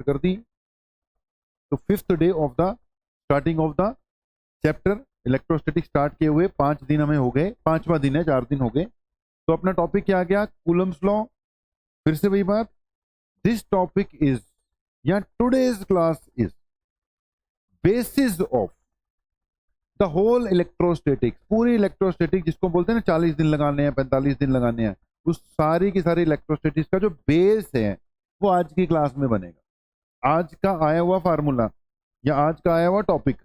कर दी। तो 5th day of the starting of the chapter electrostatic start किए हुए 5 दिन हमें हो गए, 5वां दिन है, 4 दिन हो गए। तो अपना टॉपिक क्या आ गया? Coulomb's law. फिर से वही बात, दिस टॉपिक इज या today's class is basis of the whole electrostatic. पूरी इलेक्ट्रोस्टैटिक जिसको बोलते हैं ना 40 दिन लगाने हैं, 45 दिन लगाने हैं, उस सारी की सारी इलेक्ट्रोस्टैटिक्स का जो बेस है वो आज की क्लास में बनेगा। आज का आया हुआ फार्मूला या आज का आया हुआ टॉपिक,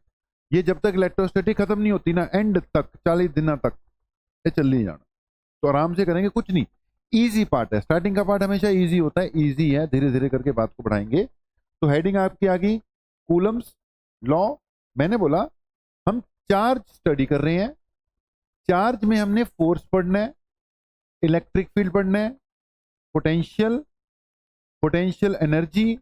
ये जब तक इलेक्ट्रोस्टैटिक खत्म नहीं होती ना, एंड तक 40 दिन तक ये चल नहीं जाना। तो आराम से करेंगे, कुछ नहीं, इजी पार्ट है। स्टार्टिंग का पार्ट हमेशा इजी होता है, इजी है, धीरे धीरे करके बात को बढ़ाएंगे। तो हेडिंग आपकी आ गई कूलम्स लॉ। मैंने बोला हम चार्ज स्टडी कर रहे हैं। चार्ज में हमने फोर्स पढ़ना है, इलेक्ट्रिक फील्ड पढ़ना है, पोटेंशियल, पोटेंशियल एनर्जी,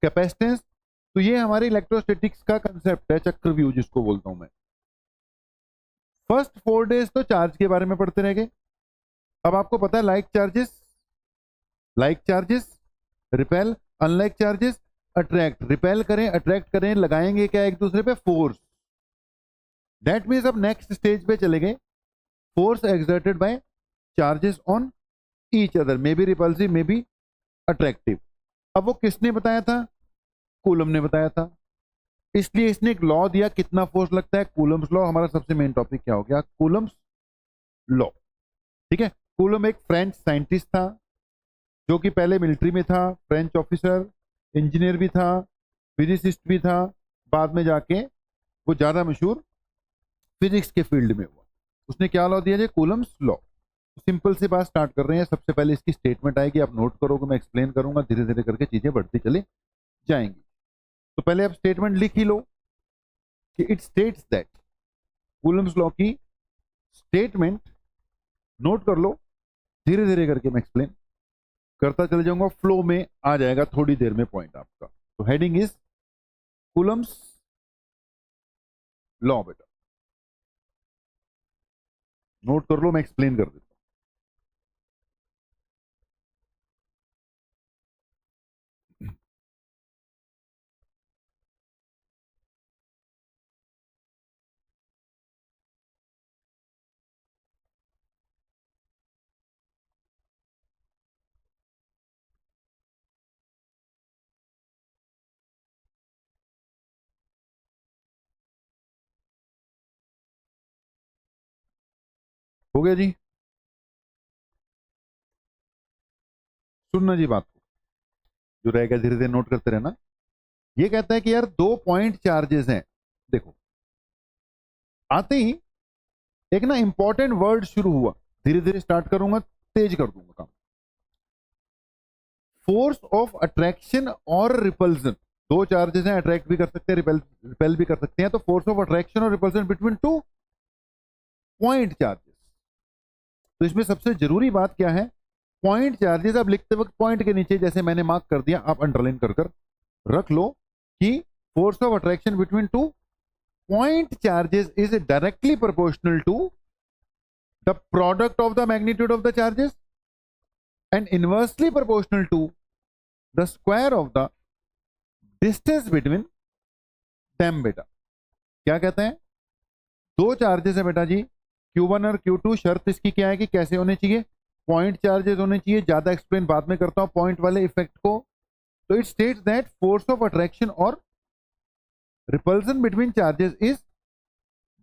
कैपेसिटेंस। तो ये हमारे इलेक्ट्रोस्टैटिक्स का कंसेप्ट है, चक्रव्यूह जिसको बोलता हूं मैं। फर्स्ट 4 डेज तो चार्ज के बारे में पढ़ते रह गए। अब आपको पता है like charges repel, unlike charges attract. Repel करें, अट्रैक्ट करें, लगाएंगे क्या एक दूसरे पे? फोर्स। दैट मीन्स अब नेक्स्ट स्टेज पे चले गए, force exerted by charges on each other, may be repulsive, may be attractive. अब वो किसने बताया था? कूलम ने बताया था। इसलिए इसने एक लॉ दिया, कितना फोर्स लगता है, कूलम्स लॉ। हमारा सबसे मेन टॉपिक क्या हो गया? Coulomb's law. ठीक है। कूलम एक फ्रेंच साइंटिस्ट था जो कि पहले मिलिट्री में था, फ्रेंच ऑफिसर, इंजीनियर भी था, फिजिसिस्ट भी था। बाद में जाके वो ज्यादा मशहूर फिजिक्स के फील्ड में हुआ। उसने क्या लॉ दिया? Coulomb's law. सिंपल सी बात स्टार्ट कर रहे हैं। सबसे पहले इसकी स्टेटमेंट आएगी, आप नोट करोगे, मैं एक्सप्लेन करूंगा, धीरे धीरे करके चीजें बढ़ती चली जाएंगी। तो पहले आप स्टेटमेंट लिख ही लो कि it states that, Coulomb's law की स्टेटमेंट नोट कर लो, धीरे धीरे करके मैं एक्सप्लेन करता चले जाऊंगा, फ्लो में आ जाएगा थोड़ी देर में पॉइंट आपका। तो हेडिंग इज कूलम्स लॉ। बेटा नोट कर लो, मैं एक्सप्लेन कर देता हूं। हो गया जी? सुनना जी बात को, जो रहेगा धीरे धीरे नोट करते रहना। ये कहता है कि यार 2 पॉइंट चार्जेस हैं। देखो आते ही एक ना इंपॉर्टेंट वर्ड शुरू हुआ, धीरे धीरे स्टार्ट करूंगा, तेज कर दूंगा काम। फोर्स ऑफ अट्रैक्शन और रिपल्सन। 2 चार्जेस हैं, अट्रैक्ट भी कर सकते हैं, रिपेल भी कर सकते हैं। तो फोर्स ऑफ अट्रैक्शन और रिपल्सन बिटवीन 2 पॉइंट चार्जेस। तो इसमें सबसे जरूरी बात क्या है? Point charges. अब लिखते वक्त पॉइंट के नीचे जैसे मैंने मार्क कर दिया, आप अंडरलाइन कर रख लो कि force of attraction between 2 point charges is directly proportional to the product of the magnitude of the charges and inversely proportional to the square of the distance between them। बेटा क्या कहते हैं? 2 चार्जेस है बेटा जी, Q1 और Q2। शर्त इसकी क्या है कि कैसे होने चाहिए? पॉइंट चार्जेस होने चाहिए। ज्यादा एक्सप्लेन बाद में करता हूं पॉइंट वाले इफेक्ट को। तो it states that force of attraction और repulsion between charges is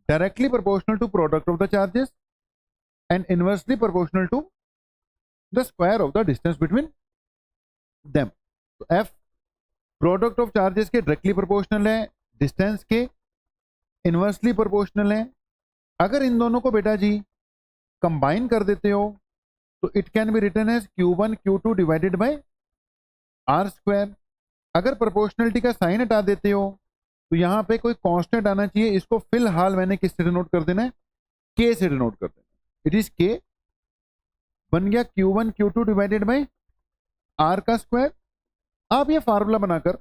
directly proportional to product of the charges and inversely proportional to the square of the distance between them। तो F product of charges के directly proportional है, distance के inversely proportional है। अगर इन दोनों को बेटा जी combine कर देते हो तो it can be written as Q1 Q2 divided by R square. अगर प्रोपोर्शनलिटी का साइन हटा देते हो तो यहां पे कोई कांस्टेंट आना चाहिए। इसको फिलहाल मैंने किस से डिनोट कर देना है? K से डिनोट कर देना। It is K। बन गया Q1 Q2 divided by R का स्क्वायर। आप ये फार्मूला बनाकर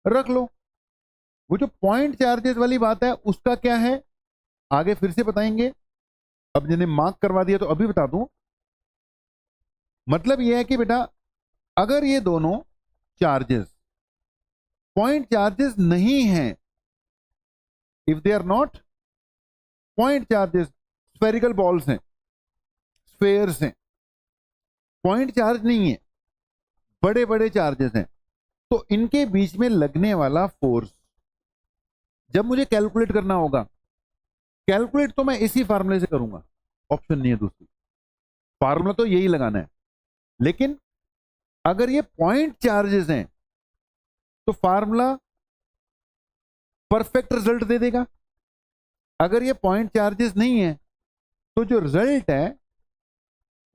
रख लो। वो जो पॉइंट चार्जेस वाली बात है उसका क्या है आगे फिर से बताएंगे। अब जिन्हें मार्क करवा दिया तो अभी बता दूं। मतलब ये है कि बेटा अगर ये दोनों चार्जेस, पॉइंट चार्जेस नहीं हैं, if they are not point charges, spherical balls हैं, स्फेयर्स हैं, पॉइंट चार्ज नहीं है, बड़े बड़े चार्जेस हैं, तो इनके बीच में लगने वाला फोर्स जब मुझे कैलकुलेट करना होगा, कैलकुलेट तो मैं इसी फार्मूले से करूंगा, ऑप्शन नहीं है दूसरी, फार्मूला तो यही लगाना है। लेकिन अगर ये पॉइंट चार्जेस हैं तो फार्मूला परफेक्ट रिजल्ट दे देगा, अगर ये पॉइंट चार्जेस नहीं है तो जो रिजल्ट है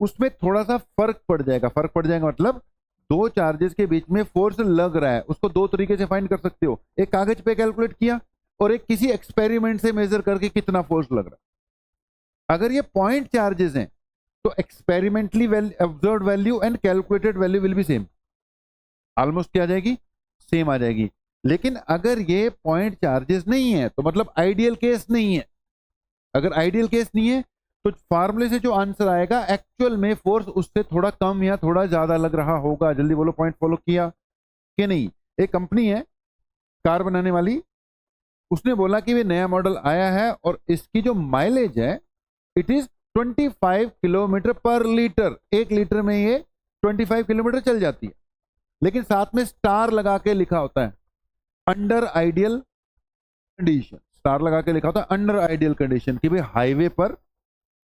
उसमें थोड़ा सा फर्क पड़ जाएगा। फर्क पड़ जाएगा मतलब दो चार्जेस के बीच में फोर्स लग रहा है, उसको दो तरीके से फाइंड कर सकते हो, एक कागज पे कैलकुलेट किया और एक किसी एक्सपेरिमेंट से मेजर करके कितना फोर्स लग रहा है। अगर ये पॉइंट चार्जेस हैं तो experimentally observed value and calculated value will be same, almost क्या आ जाएगी, सेम आ जाएगी। लेकिन अगर ये पॉइंट चार्जेस नहीं है तो मतलब आइडियल केस नहीं है, अगर आइडियल केस नहीं है तो फार्मूले से जो आंसर आएगा एक्चुअल में फोर्स उससे थोड़ा कम या थोड़ा ज्यादा लग रहा होगा। जल्दी बोलो, पॉइंट फॉलो किया कि नहीं? एक कंपनी है कार बनाने वाली, उसने बोला कि ये नया मॉडल आया है और इसकी जो माइलेज है इट इज 25 किलोमीटर पर लीटर, एक लीटर में ये 25 किलोमीटर चल जाती है, लेकिन साथ में स्टार लगा के लिखा होता है अंडर आइडियल कंडीशन, स्टार लगा के लिखा होता है अंडर आइडियल कंडीशन, कि भाई हाईवे पर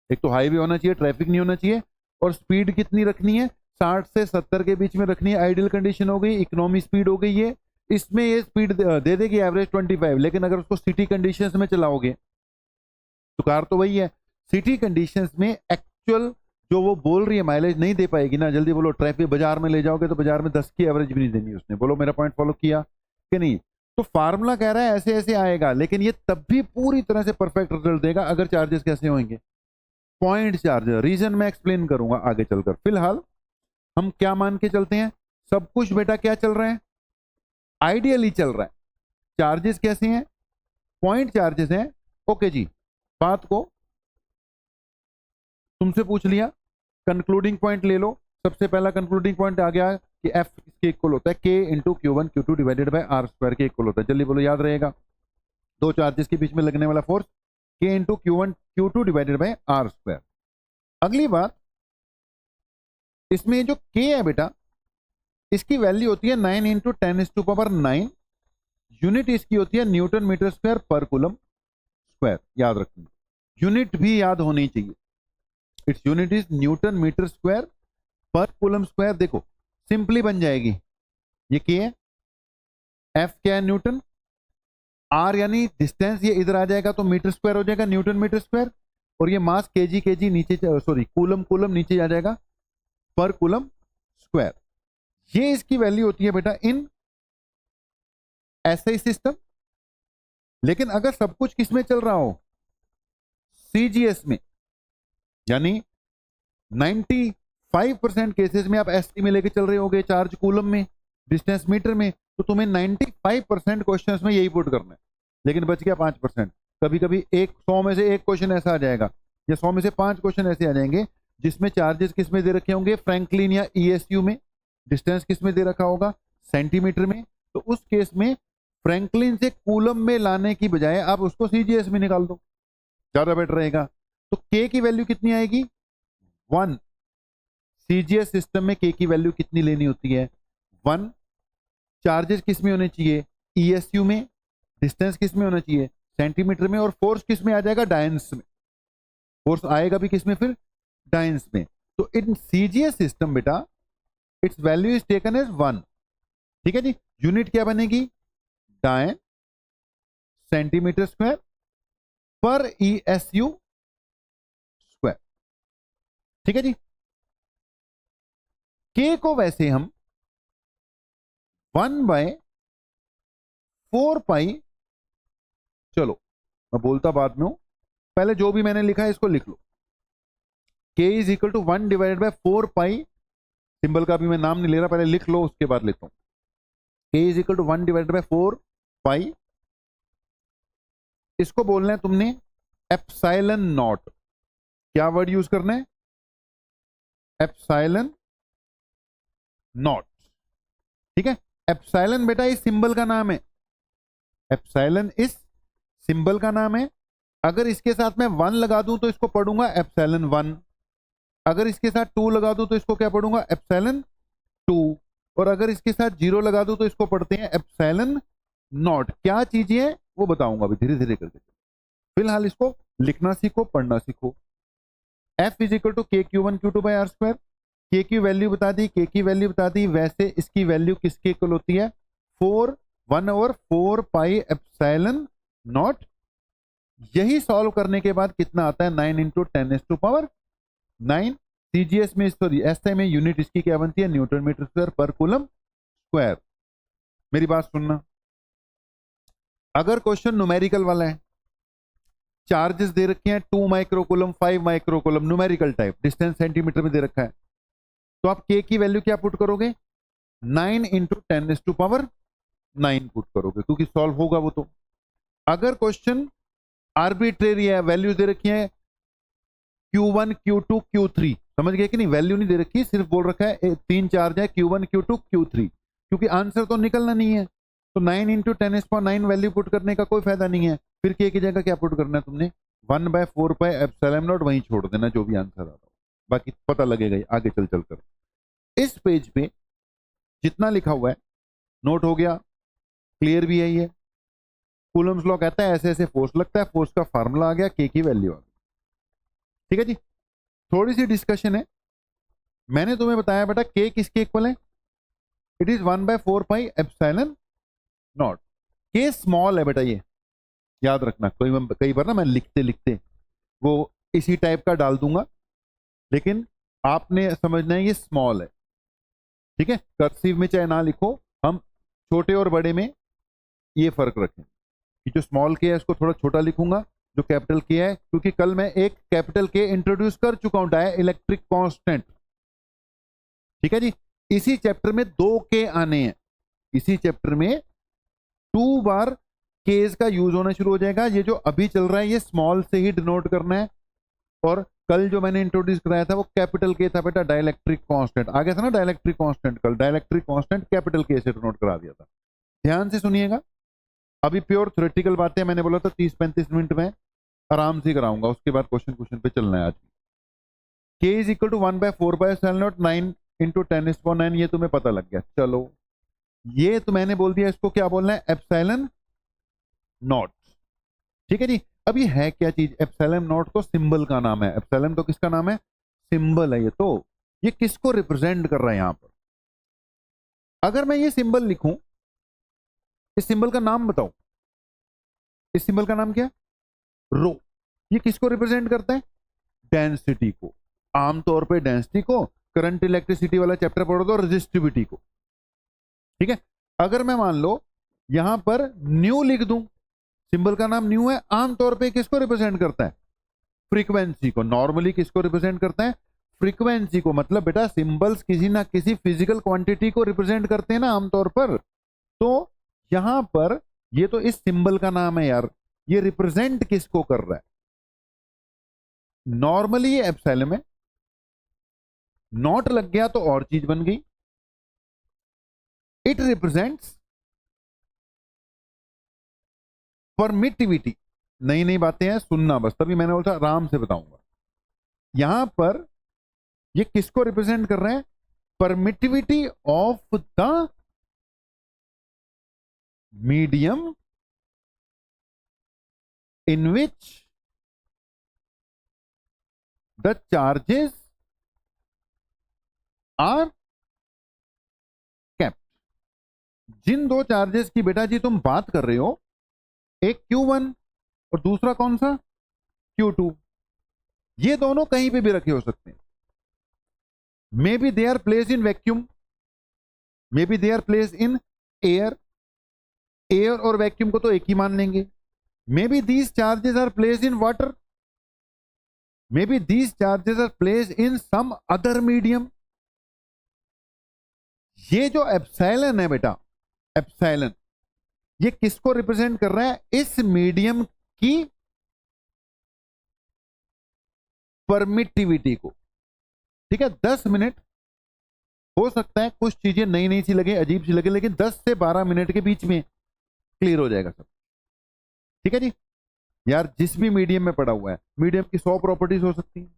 एक तो हाईवे होना चाहिए, ट्रैफिक नहीं होना चाहिए, और स्पीड कितनी रखनी है, 60 से 70 के बीच में रखनी है, आइडियल कंडीशन हो गई, इकोनॉमी स्पीड हो गई है, इसमें ये स्पीड दे देगी एवरेज 25। लेकिन अगर उसको सिटी कंडीशंस में चलाओगे तो कार तो वही है, सिटी कंडीशंस में एक्चुअल जो वो बोल रही है माइलेज नहीं दे पाएगी ना। जल्दी बोलो, ट्रैफिक बाजार में ले जाओगे तो बाजार में 10 की एवरेज भी नहीं देनी उसने। बोलो मेरा पॉइंट फॉलो किया कि नहीं? तो फार्मूला कह रहा है ऐसे ऐसे आएगा, लेकिन ये तब भी पूरी तरह से परफेक्ट रिजल्ट देगा अगर चार्जेस कैसे होंगे, पॉइंट चार्ज। रीजन मैं एक्सप्लेन करूंगा आगे चलकर। फिलहाल हम क्या मान के चलते हैं, सब कुछ बेटा क्या चल रहा है, आइडियली चल रहा है। चार्जेस कैसे हैं, पॉइंट चार्जेस हैं। ओके जी, बात को तुमसे पूछ लिया, कंक्लूडिंग पॉइंट ले लो। सबसे पहला कंक्लूडिंग पॉइंट आ गया कि एफ किसके इक्वल होता है, K into Q1 Q2 divided by R square के इक्वल होता है। जल्दी बोलो, याद रहेगा, दो चार्जेस के बीच में लगने वाला force K into Q1 Q2 divided by R square. अगली बात, इसमें जो के है बेटा, इसकी वैल्यू होती है 9 इंटू 10⁹9, यूनिट इसकी होती है newton metre square per coulomb square. याद रखना, यूनिट भी याद होनी चाहिए, its unit is newton metre square per coulomb square. देखो सिंपली बन जाएगी, ये क्या है, एफ क्या है, न्यूटन, आर यानी डिस्टेंस, ये इधर आ जाएगा तो मीटर स्क्वायर हो जाएगा, न्यूटन मीटर स्क्वायर, और ये मास केजी नीचे, सॉरी कूलम नीचे आ जाएगा पर कूलम स्क्वायर। ये इसकी वैल्यू होती है बेटा इन एसआई सिस्टम। लेकिन अगर सब कुछ किसमें चल रहा हो, सीजीएस में, यानी 95% केसेस में आप एसटी में लेके चल रहे होगे, चार्ज कूलम में, डिस्टेंस मीटर में, तो तुम्हें 95% क्वेश्चन में यही पुट करना है। लेकिन बच गया 5%। कभी कभी 100 में से एक क्वेश्चन ऐसा आ जाएगा, या 100 में से 5 क्वेश्चन ऐसे आ जाएंगे जिसमें चार्जेस किस में दे रखे होंगे, फ्रैंकलिन या ईएसयू में, डिस्टेंस किस में दे रखा होगा, सेंटीमीटर में। तो उस केस में फ्रैंकलिन से कूलम में लाने की बजाय आप उसको सीजीएस में निकाल दो, ज्यादा बेटर रहेगा। तो के की वैल्यू कितनी आएगी, 1। सीजीएस सिस्टम में के की वैल्यू कितनी लेनी होती है, 1। चार्जेस किस में होने चाहिए, ईएसयू में, डिस्टेंस किस में होना चाहिए, सेंटीमीटर में, और फोर्स किस में आ जाएगा, डायंस में। फोर्स आएगा भी किस में, फिर डायंस में। तो इन सीजीएस सिस्टम बेटा its value is taken as 1। ठीक है जी, यूनिट क्या बनेगी, डायन सेंटीमीटर स्क्वायर पर ईएसयू स्क्वायर। ठीक है जी। के को वैसे हम 1/4 चलो मैं बोलता बाद में हूं, पहले जो भी मैंने लिखा है इसको लिख लो। K is equal to 1 divided by 4 symbol का भी मैं नाम नहीं ले रहा, पहले लिख लो उसके बाद लेता हूं। K is equal to 1 divided by 4 इसको बोलना है तुमने एप्सिलॉन नॉट। क्या वर्ड यूज करना है, एप्सिलॉन नॉट। ठीक है, एप्सिलॉन बेटा इस सिंबल का नाम है, एप्सिलॉन इस सिंबल का नाम है। अगर इसके साथ मैं 1 लगा दूं तो इसको पढ़ूंगा एप्सिलॉन 1, अगर इसके साथ 2 लगा दूं तो इसको क्या पढ़ूंगा एप्सिलॉन 2, और अगर इसके साथ 0 लगा दूं तो इसको पढ़ते हैं एप्सिलॉन नॉट। क्या चीजें हैं वो बताऊंगा अभी धीरे धीरे करके, फिलहाल इसको लिखना सीखो, पढ़ना सीखो। F is equal to K Q one Q two by R square, K की वैल्यू बता दी, के की वैल्यू बता दी, वैसे इसकी वैल्यू किसके इक्वल होती है 4 1/4 पाई एप्सिलॉन नॉट। यही सॉल्व करने के बाद कितना आता है 9 इंटू 10⁻⁹। सीजीएस में सॉरी एसआई में यूनिट इसकी क्या बनती है newton metre square per coulomb square. मेरी बात सुनना, अगर क्वेश्चन न्यूमेरिकल वाला है, चार्जेस दे रखे हैं 2 microcoulomb 5 microcoulomb numerical type, distance centimetre में दे रखा है, तो आप के की वैल्यू क्या पुट करोगे 9 इंटू 10⁻9 पुट करोगे, क्योंकि सॉल्व होगा वो तो। अगर क्वेश्चन आर्बिट्रेरी है, वैल्यू दे रखी है Q1 Q2 Q3, समझ गए कि नहीं, वैल्यू नहीं दे रखी, सिर्फ बोल रखा है 3 चार्ज है Q1 Q2 Q3, क्योंकि आंसर तो निकलना नहीं है, तो 9 इंटू 10⁻9 वैल्यू पुट करने का कोई फायदा नहीं है। फिर के की जगह क्या पुट करना है तुमने 1/4 पाई एप्सिलॉन नॉट, वहीं छोड़ देना जो भी आंसर आ रहा हो, बाकी पता लगेगा ही आगे चल चल कर। इस पेज पे जितना लिखा हुआ है नोट हो गया, क्लियर भी है ये। कूलम्स लॉ कहता है ऐसे ऐसे फोर्स लगता है, फोर्स का फार्मूला आ गया, के की वैल्यू आ गई, ठीक है जी। थोड़ी सी डिस्कशन है, मैंने तुम्हें बताया बेटा के किसके इक्वल है, it is 1/4 pi epsilon not. के स्मॉल है बेटा, ये याद रखना, कई बार ना मैं लिखते लिखते वो इसी टाइप का डाल दूंगा, लेकिन आपने समझना है ये स्मॉल है, ठीक है। कर्सिव में चाहे ना लिखो, हम छोटे और बड़े में ये फर्क रखें कि जो स्मॉल के है इसको थोड़ा छोटा लिखूंगा, जो कैपिटल के है, क्योंकि कल मैं एक कैपिटल के इंट्रोड्यूस कर चुका हूं, डाई इलेक्ट्रिक कांस्टेंट, ठीक है जी। इसी चैप्टर में 2 के आने हैं, इसी चैप्टर में 2 बार केस का यूज होना शुरू हो जाएगा। ये जो अभी चल रहा है ये स्मॉल से ही डिनोट करना है, और कल जो मैंने इंट्रोड्यूस कराया था वो कैपिटल के था बेटा, डाइलेक्ट्रिक कांस्टेंट आ गया था ना, डाइलेक्ट्रिक कांस्टेंट कल डाइलेक्ट्रिक कांस्टेंट कैपिटल के से डिनोट करा दिया था। ध्यान से सुनिएगा, अभी प्योर थ्योरेटिकल बातें मैंने बोला था 30-35 मिनट में आराम से कराऊंगा, उसके बाद क्वेश्चन पे चलना है आज। K is equal to 1/4 pi epsilon naught 9 into 10⁻9, ये तुम्हें पता लग गया। चलो ये तो मैंने बोल दिया, इसको क्या बोलना है एप्सिलॉन नॉट, ठीक है जी। अब ये है क्या चीज, एप्सिलॉन नॉट तो सिंबल का नाम है, एप्सिलॉन तो किसका नाम है सिंबल है, ये किसको रिप्रेजेंट कर रहा है यहां पर। अगर मैं ये सिंबल लिखूं, इस सिंबल का नाम बताओ, इस सिंबल का नाम क्या है रो, ये किसको रिप्रेजेंट करता है डेंसिटी को, आमतौर पे डेंसिटी को, करंट इलेक्ट्रिसिटी वाला चैप्टर पढ़ो तो रेजिस्टिविटी को, ठीक है। अगर मैं मान लो यहां पर न्यू लिख दूं, सिंबल का नाम न्यू है, आमतौर पे किसको रिप्रेजेंट करता है फ्रीक्वेंसी को, नॉर्मली किसको रिप्रेजेंट करता है फ्रीक्वेंसी को, मतलब बेटा सिंबल्स किसी ना किसी फिजिकल क्वांटिटी को रिप्रेजेंट करते हैं ना आमतौर पर। तो यहां पर ये तो इस सिंबल का नाम है यार, ये रिप्रेजेंट किसको कर रहा है, नॉर्मली ये एप्सिलॉन में नॉट लग गया तो और चीज बन गई, इट रिप्रेजेंट्स परमिटिविटी। नई नई बातें हैं सुनना बस, तभी मैंने बोला आराम से बताऊंगा। यहां पर ये किसको रिप्रेजेंट कर रहे हैं permittivity of the medium in which the charges are kept। जिन दो चार्जेस की बेटा जी तुम बात कर रहे हो, एक Q1 और दूसरा कौन सा Q2, ये दोनों कहीं पे भी रखे हो सकते हैं, may be they are place in vacuum, may be they are place in air, air और वैक्यूम को तो एक ही मान लेंगे। Maybe these charges are placed in water, maybe these charges are placed in some other medium। ये जो epsilon है बेटा, एप्सिलॉन ये किसको रिप्रेजेंट कर रहा है इस मीडियम की परमिटिविटी को, ठीक है। 10 मिनट हो सकता है कुछ चीजें नई नई सी लगे, अजीब सी लगे, लेकिन 10 से 12 मिनट के बीच में क्लियर हो जाएगा सब। ठीक है जी। यार जिस भी मीडियम में पड़ा हुआ है, मीडियम की 100 प्रॉपर्टीज हो सकती है,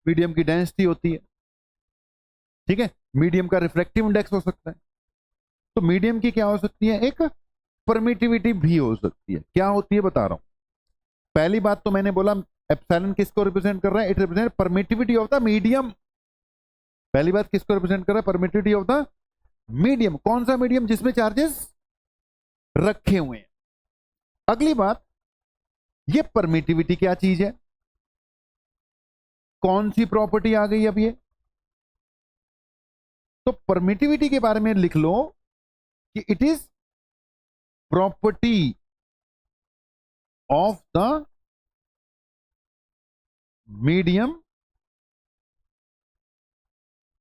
मीडियम की डेंसिटी होती है, ठीक है, मीडियम का रिफ्रैक्टिव इंडेक्स हो सकता है, तो मीडियम की क्या हो सकती है, एक परमिटिविटी भी हो सकती है। क्या होती है बता रहा हूं। पहली बात तो मैंने बोला एप्सिलॉन किसको रिप्रेजेंट कर रहा है, it represent permittivity of the medium. पहली बात किसको रिप्रेजेंट कर रहा है, परमिटिविटी ऑफ द मीडियम। कौन सा मीडियम, जिसमें चार्जेस रखे हुए हैं। अगली बात, ये परमिटिविटी क्या चीज है, कौन सी प्रॉपर्टी आ गई अब ये। तो परमिटिविटी के बारे में लिख लो कि it is property of the medium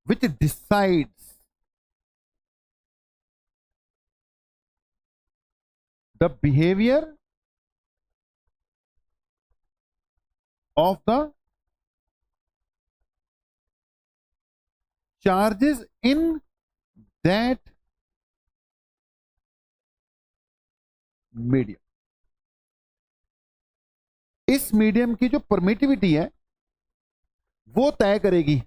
which decides the behavior of the charges in that medium। इस मीडियम की जो परमिटिविटी है वो तय करेगी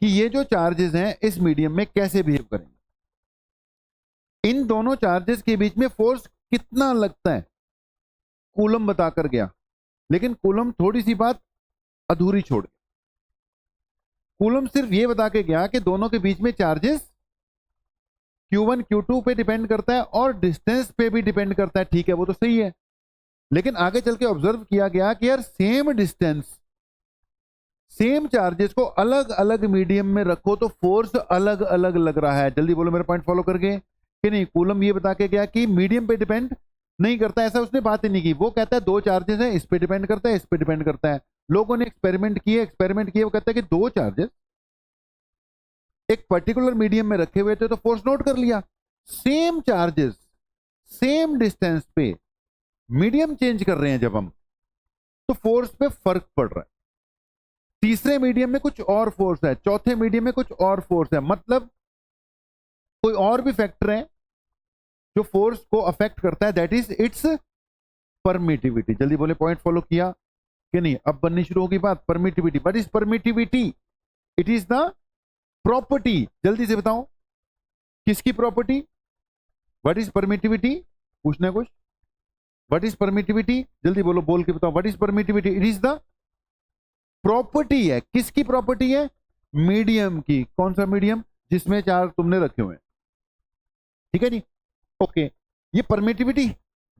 कि ये जो चार्जेस हैं इस मीडियम में कैसे बिहेव करेंगे। इन दोनों चार्जेस के बीच में फोर्स कितना लगता है कूलम बताकर गया, लेकिन कूलम थोड़ी सी बात अधूरी छोड़ गया। कूलम सिर्फ ये बता के गया कि दोनों के बीच में चार्जेस Q1 Q2 पे डिपेंड करता है और डिस्टेंस पे भी डिपेंड करता है। ठीक है, वो तो सही है, लेकिन आगे चल के ऑब्जर्व किया गया कि यार सेम डिस्टेंस सेम चार्जेस को अलग अलग मीडियम में रखो तो फोर्स अलग अलग लग रहा है। जल्दी बोलो, मेरा पॉइंट फॉलो करके कि नहीं। कूलम ये बता के गया कि मीडियम पे डिपेंड नहीं करता, ऐसा उसने बात ही नहीं की। वो कहता है दो चार्जेस हैं, इस पे डिपेंड करता है, इस पे डिपेंड करता है। लोगों ने एक्सपेरिमेंट किए, वो कहता है कि दो चार्जेस एक पर्टिकुलर मीडियम में रखे हुए थे तो फोर्स नोट कर लिया। सेम चार्जेस सेम डिस्टेंस पे मीडियम चेंज कर रहे हैं जब हम, तो फोर्स पे फर्क पड़ रहा है। तीसरे मीडियम में कुछ और फोर्स है, चौथे मीडियम में कुछ और फोर्स है, मतलब कोई और भी फैक्टर है जो फोर्स को अफेक्ट करता है, दैट इज इट्स परमिटिविटी। जल्दी बोले, पॉइंट फॉलो किया कि नहीं। अब बननी शुरू होगी बात permittivity. What is permittivity, it is the property. जल्दी से बताओ किसकी प्रॉपर्टी, व्हाट इज परमिटिविटी, पूछना है कुछ। व्हाट इज परमिटिविटी, जल्दी बोलो, बोल के बताओ। What is permittivity, it is the property है, किसकी प्रॉपर्टी है, मीडियम की। कौन सा मीडियम, जिसमें चार तुमने रखे हुए हैं। ठीक है जी, ओके। ये परमिटिविटी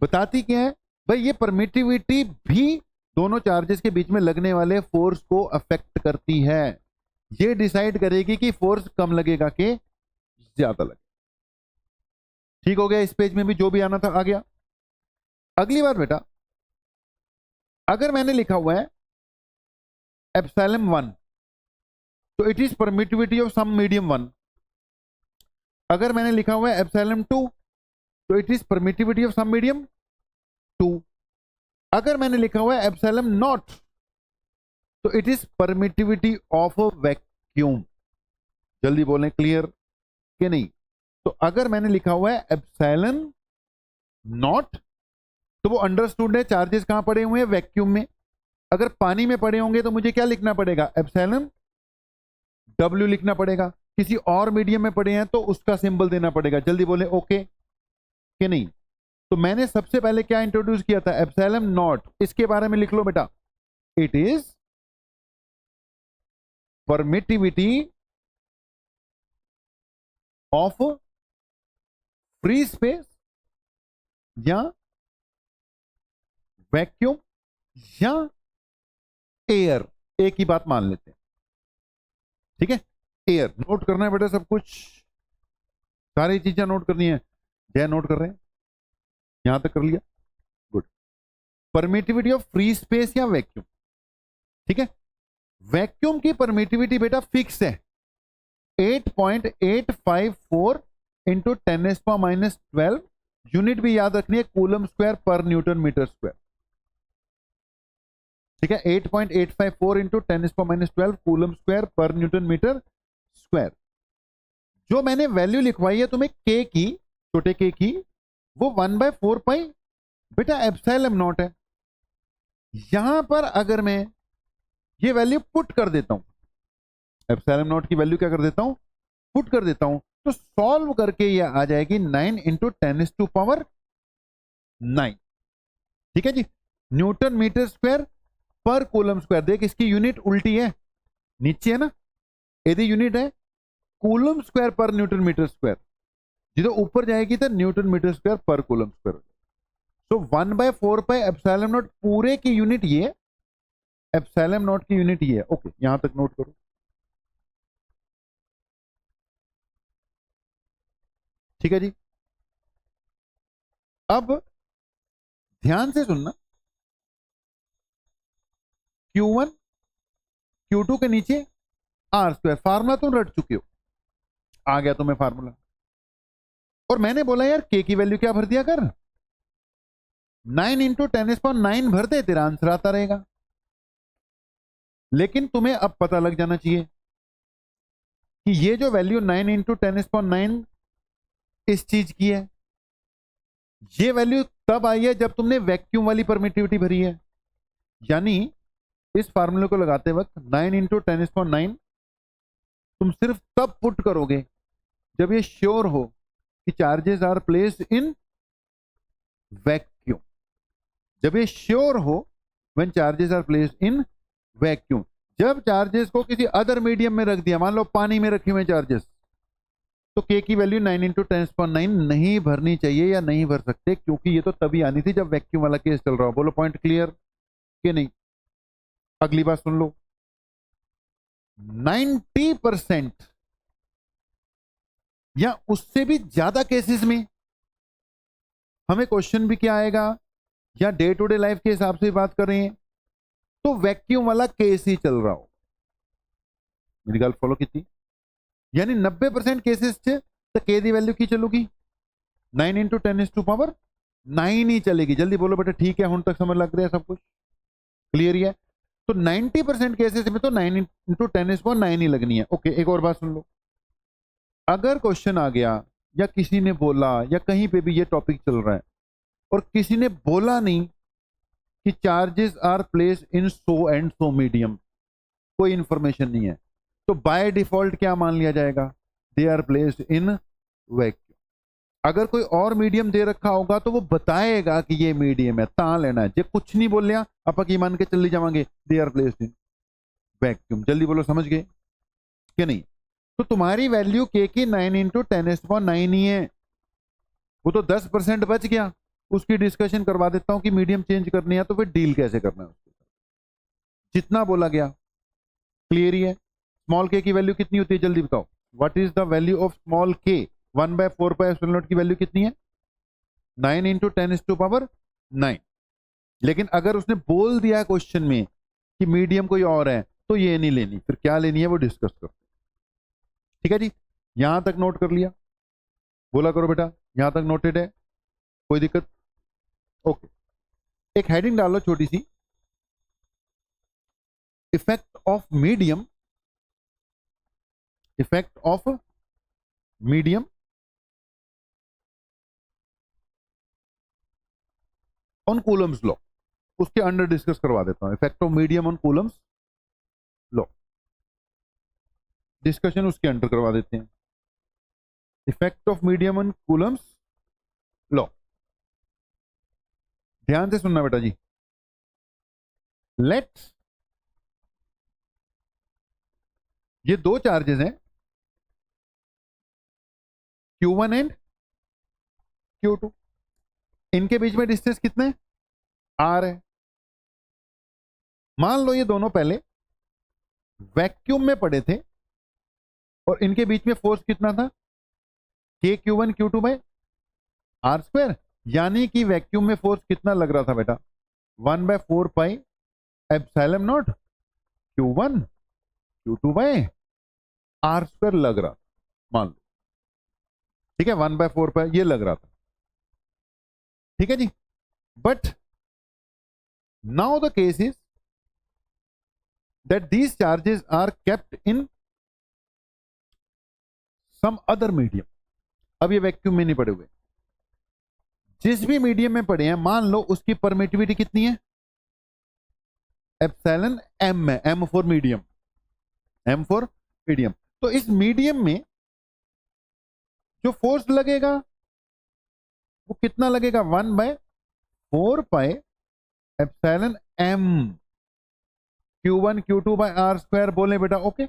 बताती क्या है भाई, ये परमिटिविटी भी दोनों चार्जेस के बीच में लगने वाले फोर्स को अफेक्ट करती है। ये डिसाइड करेगी कि फोर्स कम लगेगा कि ज्यादा लगेगा। ठीक हो गया, इस पेज में भी जो भी आना था आ गया। अगली बार बेटा, अगर मैंने लिखा हुआ है एप्सिलॉन 1 तो it is permittivity of some medium 1। अगर मैंने लिखा हुआ है एप्सिलॉन 2 तो it is permittivity of some medium 2। अगर मैंने लिखा हुआ है एप्सिलॉन नॉट तो it is permittivity of vacuum. जल्दी बोलें, क्लियर कि नहीं। तो अगर मैंने लिखा हुआ है एप्सिलॉन नॉट तो वो अंडरस्टूड है चार्जेस कहां पड़े हुए हैं, वैक्यूम में। अगर पानी में पड़े होंगे तो मुझे क्या लिखना पड़ेगा, एप्सिलॉन W लिखना पड़ेगा। किसी और मीडियम में पड़े हैं तो उसका सिंबल देना पड़ेगा। जल्दी बोले, ओके कि नहीं। तो मैंने सबसे पहले क्या इंट्रोड्यूस किया था, एप्सिलॉन नॉट। इसके बारे में लिख लो बेटा, it is permittivity of free space या वैक्यूम या एयर, एक ही बात मान लेते हैं। ठीक है, एयर नोट करना है बेटा, सब कुछ सारी चीजें नोट करनी है। जय नोट कर रहे हैं, यहां तक कर लिया, good. Permittivity of free space या वैक्यूम। ठीक है, वैक्यूम की परमिटिविटी बेटा फिक्स है 8.854 इंटू 10⁻⁻12। यूनिट भी याद रखनी है, कूलम स्क्वायर पर न्यूटन मीटर स्क्वायर। ठीक है, 8.854 इंटू 10⁻12 कूलम स्क्वायर पर न्यूटन मीटर स्क्वायर। जो मैंने वैल्यू लिखवाई है तुम्हें के की, छोटे के की, वो 1/4 पाई बेटा एप्सिलॉन नॉट है। यहां पर अगर मैं ये वैल्यू पुट कर देता हूं, एप्सिलॉन नॉट की वैल्यू क्या कर देता हूं, पुट कर देता हूं, तो सॉल्व करके ये आ जाएगी 9 इंटू 10⁻⁹। ठीक है जी, Newton metre square per coulomb square. देख इसकी यूनिट उल्टी है, नीचे है ना, यदि यूनिट है कूलम स्क्वायर पर न्यूटन मीटर स्क्वायर, जिधर ऊपर जाएगी तो Newton metre square per coulomb square. तो 1/4 पाई एप्सिलॉन नॉट पूरे की यूनिट ये, एप्सिलॉन नॉट की यूनिट ये है। ओके, यहां तक नोट करो। ठीक है जी, अब ध्यान से सुनना, Q1 Q2 के नीचे आर स्क्वायर, फार्मूला तुम रट चुके हो, आ गया तुम्हें फार्मूला। और मैंने बोला यार के की वैल्यू क्या भर दिया कर, 9 इंटू 10⁻⁹ भर दे, तेरा आंसर आता रहेगा। लेकिन तुम्हें अब पता लग जाना चाहिए कि ये जो वैल्यू 9 इंटू 10⁻⁹ इस चीज की है, ये वैल्यू तब आई है जब तुमने वैक्यूम वाली परमिटिविटी भरी है। यानी इस फार्मूले को लगाते वक्त 9 इंटू 10⁻⁹ तुम सिर्फ तब पुट करोगे जब ये श्योर हो कि charges are placed in vacuum. जब ये श्योर हो when charges are placed in vacuum. जब चार्जेस को किसी अदर मीडियम में रख दिया, मान लो पानी में रखे हुए चार्जेस, तो के की वैल्यू 9 इंटू 10⁻⁹ नहीं भरनी चाहिए या नहीं भर सकते, क्योंकि ये तो तभी आनी थी जब वैक्यूम वाला केस चल रहा हो। बोलो पॉइंट क्लियर कि नहीं? अगली बात सुन लो, 90% या उससे भी ज्यादा केसेस में हमें क्वेश्चन भी क्या आएगा, या डे टू डे लाइफ के हिसाब से बात कर रहे हैं तो वैक्यूम वाला केस ही चल रहा हो। मेरी गल फॉलो की थी? यानी 90% केसेस च तो के दी वैल्यू की चलूगी 9 इंटू 10⁻⁹ ही चलेगी। जल्दी बोलो बेटा, ठीक है, हुन तक समझ लग रहा है, सब कुछ क्लियर ही है। तो 90% केसेस में तो 9 इंटू 10⁻⁹ ही लगनी है। ओके, एक और बात सुन लो, अगर क्वेश्चन आ गया या किसी ने बोला या कहीं पे भी ये टॉपिक चल रहा है और किसी ने बोला नहीं कि charges are place in so and so medium, कोई इंफॉर्मेशन नहीं है, तो बाय डिफॉल्ट क्या मान लिया जाएगा, they are placed in vacuum. अगर कोई और मीडियम दे रखा होगा तो वो बताएगा कि ये मीडियम है, ता लेना है। जे कुछ नहीं बोल लिया आप की मान के चल जावांगे they are placed in vacuum. जल्दी बोलो, समझ गए कि नहीं? तो तुम्हारी वैल्यू के की 9 इंटू 10⁻⁹ ही है, वो तो 10% बच गया। उसकी डिस्कशन करवा देता हूं कि मीडियम चेंज करनी है तो फिर डील कैसे करना है उसके साथ, जितना बोला गया क्लियर ही है। स्मॉल के की वैल्यू कितनी होती है, जल्दी बताओ, what is the value of small के? 1/4 की वैल्यू कितनी है, 9 इंटू 10⁻⁹। लेकिन अगर उसने बोल दिया क्वेश्चन में कि मीडियम कोई और है तो ये नहीं लेनी, फिर क्या लेनी है वो डिस्कस करते। ठीक है जी, यहां तक नोट कर लिया? बोला करो बेटा, यहां तक नोटेड है? कोई दिक्कत? ओके, एक हेडिंग डालो छोटी सी, effect of medium, effect of medium on Coulomb's law. उसके अंडर डिस्कस करवा देता हूं, effect of medium on Coulomb's law, discussion उसके अंडर करवा देते हैं। Effect of medium on Coulomb's law, ध्यान से सुनना बेटा जी। लेट्स, ये दो चार्जेस हैं Q1 एंड Q2, इनके बीच में डिस्टेंस कितने R है। मान लो ये दोनों पहले वैक्यूम में पड़े थे और इनके बीच में फोर्स कितना था, KQ1 Q2/R²। यानी कि वैक्यूम में फोर्स कितना लग रहा था बेटा, 1/4 एप्सिलॉन नॉट Q1 Q2/R² लग रहा था, मान लो, ठीक है, 1/4 ये लग रहा था। ठीक है जी, but now the case is that these charges are kept in some other medium. अब ये वैक्यूम में नहीं पड़े हुए, जिस भी मीडियम में पड़े हैं मान लो उसकी परमिटिविटी कितनी है, एप्सिलॉन एम है, M for medium, M for medium. तो इस मीडियम में जो फोर्स लगेगा वो कितना लगेगा, 1/4 epsilon M Q1 Q2 by R square. बोले बेटा ओके,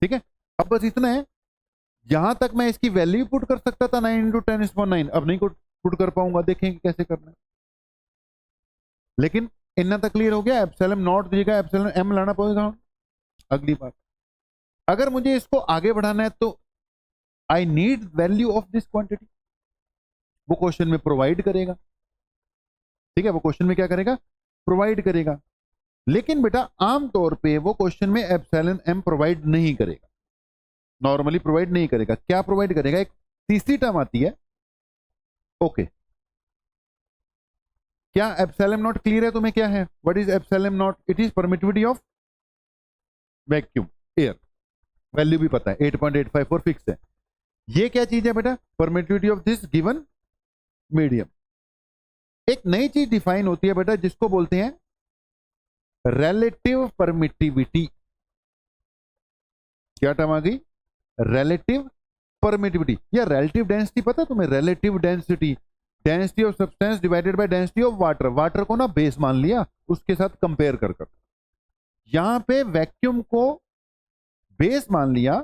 ठीक है। अब बस इतना है, यहां तक मैं इसकी वैल्यू पुट कर सकता था 9 × 10⁹, अब नहीं पुट कर पाऊंगा, देखेंगे कैसे करना है। लेकिन इतना तक क्लियर हो गया, एप्सिलॉन नॉट की जगह एप्सिलॉन एम लाना पड़ेगा। अगली बात, अगर मुझे इसको आगे बढ़ाना है तो I need value of this quantity, वो क्वेश्चन में प्रोवाइड करेगा, ठीक है, वो क्वेश्चन में क्या करेगा, प्रोवाइड करेगा। लेकिन बेटा आमतौर पे वो क्वेश्चन में एप्सिलॉन एम प्रोवाइड नहीं करेगा, नॉर्मली प्रोवाइड नहीं करेगा। क्या प्रोवाइड करेगा, एक तीसरी टर्म आती है ओके। क्या एप्सिलॉन नॉट क्लियर है तुम्हें, क्या है, what is epsilon not, it is permittivity of vacuum air, value भी पता है 8.854 फिक्स है। ये क्या चीज है बेटा, permittivity of this given medium. एक नई चीज डिफाइन होती है बेटा जिसको बोलते हैं रिलेटिव परमिटिविटी। क्या टर्म आ गई, रिलेटिव परमिटिविटी या रिलेटिव डेंसिटी। पता है तुम्हें, relative density, density of substance divided by density of water. Water को ना बेस मान लिया, उसके साथ कंपेयर कर कर। यहां पे वैक्यूम को बेस मान लिया।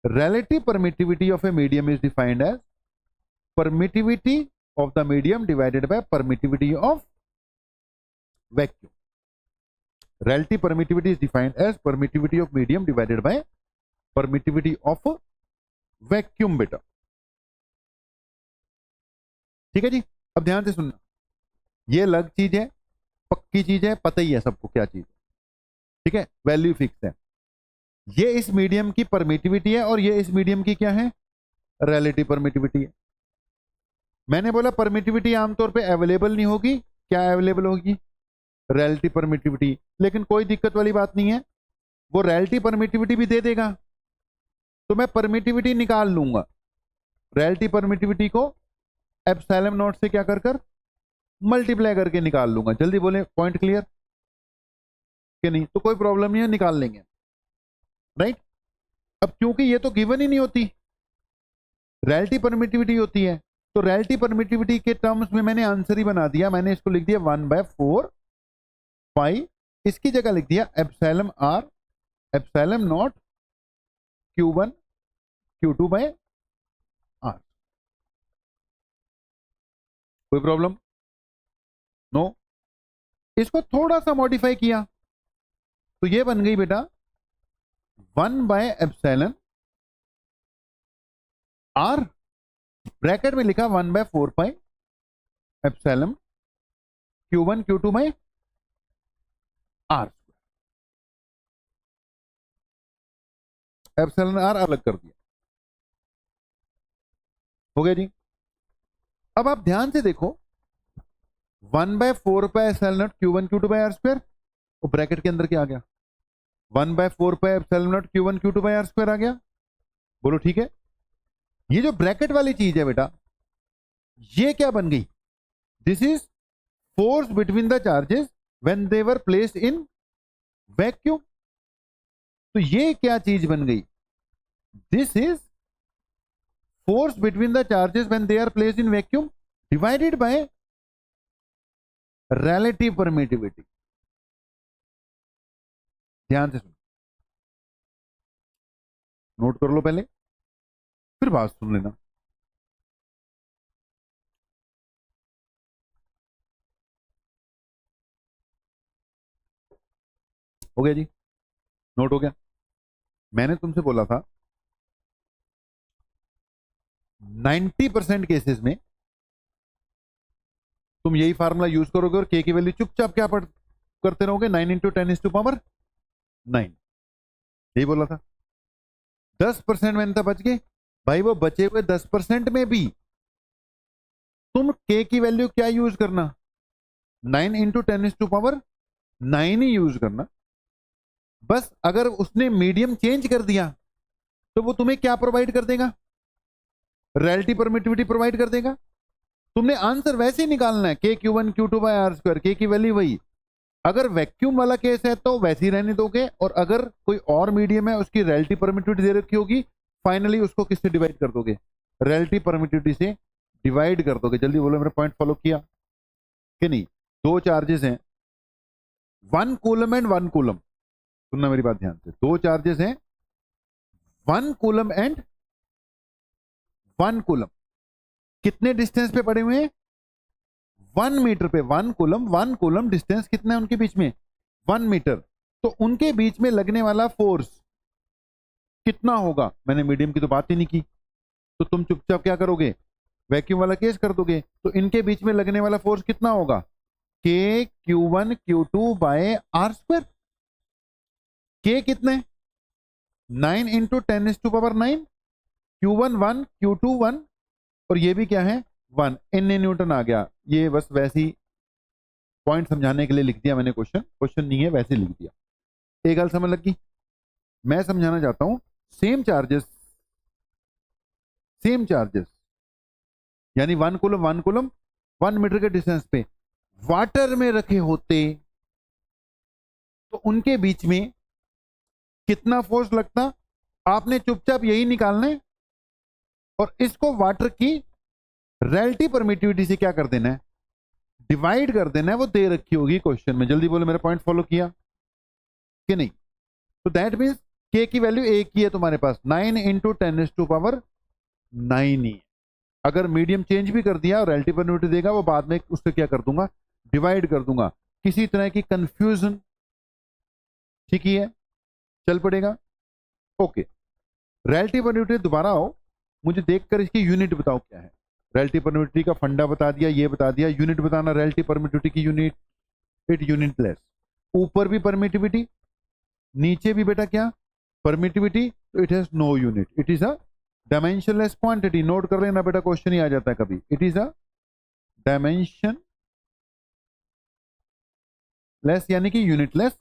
Relative permittivity of a medium is defined as permittivity of the medium divided by permittivity of vacuum. Relative permittivity is defined as permittivity of medium divided by permittivity of vacuum बेटा, ठीक है जी। अब ध्यान से सुनना, ये अलग चीज है, पक्की चीज है, पता ही है सबको क्या चीज है, ठीक है, वैल्यू फिक्स है। ये इस मीडियम की परमिटिविटी है और ये इस मीडियम की क्या है, रिलेटिव परमिटिविटी है। मैंने बोला परमिटिविटी आमतौर पे अवेलेबल नहीं होगी, क्या अवेलेबल होगी, रिलेटिव परमिटिविटी। लेकिन कोई दिक्कत वाली बात नहीं है, वो रिलेटिव परमिटिविटी भी दे देगा, तो मैं परमिटिविटी निकाल लूंगा। रिलेटिव परमिटिविटी को एप्सिलॉन नॉट से क्या कर कर मल्टीप्लाई करके निकाल लूंगा। जल्दी बोले, पॉइंट क्लियर कि नहीं, तो कोई प्रॉब्लम नहीं है, निकाल लेंगे, राइट। अब क्योंकि ये तो गिवन ही नहीं होती, रिलेटिव परमिटिविटी होती है, तो रिलेटिव परमिटिविटी के टर्म्स में मैंने आंसर ही बना दिया। मैंने इसको लिख दिया 1/4 पाई, इसकी जगह लिख दिया epsilon R epsilon not Q1 Q2 by R. कोई प्रॉब्लम नो। इसको थोड़ा सा मॉडिफाई किया तो ये बन गई बेटा 1/एप्सिलॉन आर, ब्रैकेट में लिखा 1/4 pi epsilon Q1 Q2 by R. Epsilon R अलग कर दिया, हो गया जी। अब आप ध्यान से देखो, 1/4 pi epsilon not Q1 Q2 by R square, वो ब्रैकेट के अंदर क्या आ गया, 1/4 pi epsilon not Q1 Q2 by R square आ गया। बोलो ठीक है। ये जो ब्रैकेट वाली चीज है बेटा, ये क्या बन गई, this is force between the charges when they were placed in vacuum. तो ये क्या चीज बन गई, this is force between the charges when they are placed in vacuum divided by relative permittivity. ध्यान से सुनो, नोट कर लो पहले, फिर बात सुन लेना। हो गया जी, नोट हो गया। मैंने तुमसे बोला था 90% केसेस में तुम यही फार्मूला यूज करोगे और के की वैल्यू चुपचाप क्या करते रहोगे, 9 × 10⁹9। यही बोला था। 10% मैंने था बच गए भाई, वो बचे हुए 10% में भी तुम के की वैल्यू क्या यूज करना, 9 × 10⁹9 ही यूज करना। बस अगर उसने मीडियम चेंज कर दिया तो वो तुम्हें क्या प्रोवाइड कर देगा? रिलेटिव परमिटिविटी प्रोवाइड कर देगा। तुमने आंसर वैसे ही निकालना है, K Q one Q two by R square, K की वैल्यू वही। अगर वैक्यूम वाला केस है तो वैसे ही रहने दोगे, और अगर कोई और मीडियम है उसकी रिलेटिव परमिटिविटी दे रखी होगी, फाइनली उसको किससे डिवाइड कर दोगे? रिलेटिव परमिटिविटी से डिवाइड कर दोगे। जल्दी बोलो, मेरा पॉइंट फॉलो किया कि नहीं? दो चार्जेस हैं, 1 कूलम एंड 1 कूलम। सुनना मेरी बात ध्यान से, दो चार्जेस हैं 1 कूलम एंड 1 कूलम। कितने डिस्टेंस पे पड़े हुए हैं? 1 मीटर पे। 1 कूलम डिस्टेंस कितना है उनके बीच में? 1 मीटर। तो उनके बीच में लगने वाला फोर्स कितना होगा? मैंने मीडियम की तो बात ही नहीं की, तो तुम चुपचाप क्या करोगे? वैक्यूम वाला केस कर दोगे। तो इनके बीच में लगने वाला फोर्स कितना होगा? K Q one Q two by R square. K कितने? 9 into 10⁻⁹। Q one 1, Q two 1, और ये भी क्या है? 1। इन न्यूटन आ गया। ये बस वैसी पॉइंट समझाने के लिए लिख दिया मैंने, क्वेश्चन नहीं है, वैसे लिख दिया। एक गल समझ लगी? मैं समझाना चाहता हूं, सेम चार्जेस यानी 1 कूलम 1 मीटर के डिस्टेंस पे वाटर में रखे होते तो उनके बीच में कितना फोर्स लगता? आपने चुपचाप यही निकालना है, और इसको वाटर की रिलेटिव परमिटिविटी से क्या कर देना है? डिवाइड कर देना है। वो दे रखी होगी क्वेश्चन में। जल्दी बोलो, मेरा पॉइंट फॉलो किया कि नहीं? तो दैट मीन्स के की वैल्यू एक ही है तुम्हारे पास, 9 इंटू 10⁻⁹ ही। अगर मीडियम चेंज भी कर दिया और रिलेटिव परमिटिविटी देगा, वो बाद में उससे क्या कर दूंगा? डिवाइड कर दूंगा। किसी तरह की कंफ्यूजन? ठीक ही है, चल पड़ेगा। ओके, रिलेटिव परमिटिविटी दोबारा आओ, मुझे देखकर इसकी यूनिट बताओ क्या है। रिलेटिव परमिटिविटी का फंडा बता दिया, ये बता दिया, यूनिट बताना रिलेटिव परमिटिविटी की यूनिट, इट यूनिटलेस। ऊपर भी परमिटिविटी, नीचे भी बेटा क्या? परमिटिविटी, तो it has no unit, it is a dimensionless quantity. Note कर लेना बेटा, क्वेश्चन ही आ जाता है कभी। इट इज अ डायमेंशनलेस यानी कि यूनिटलेस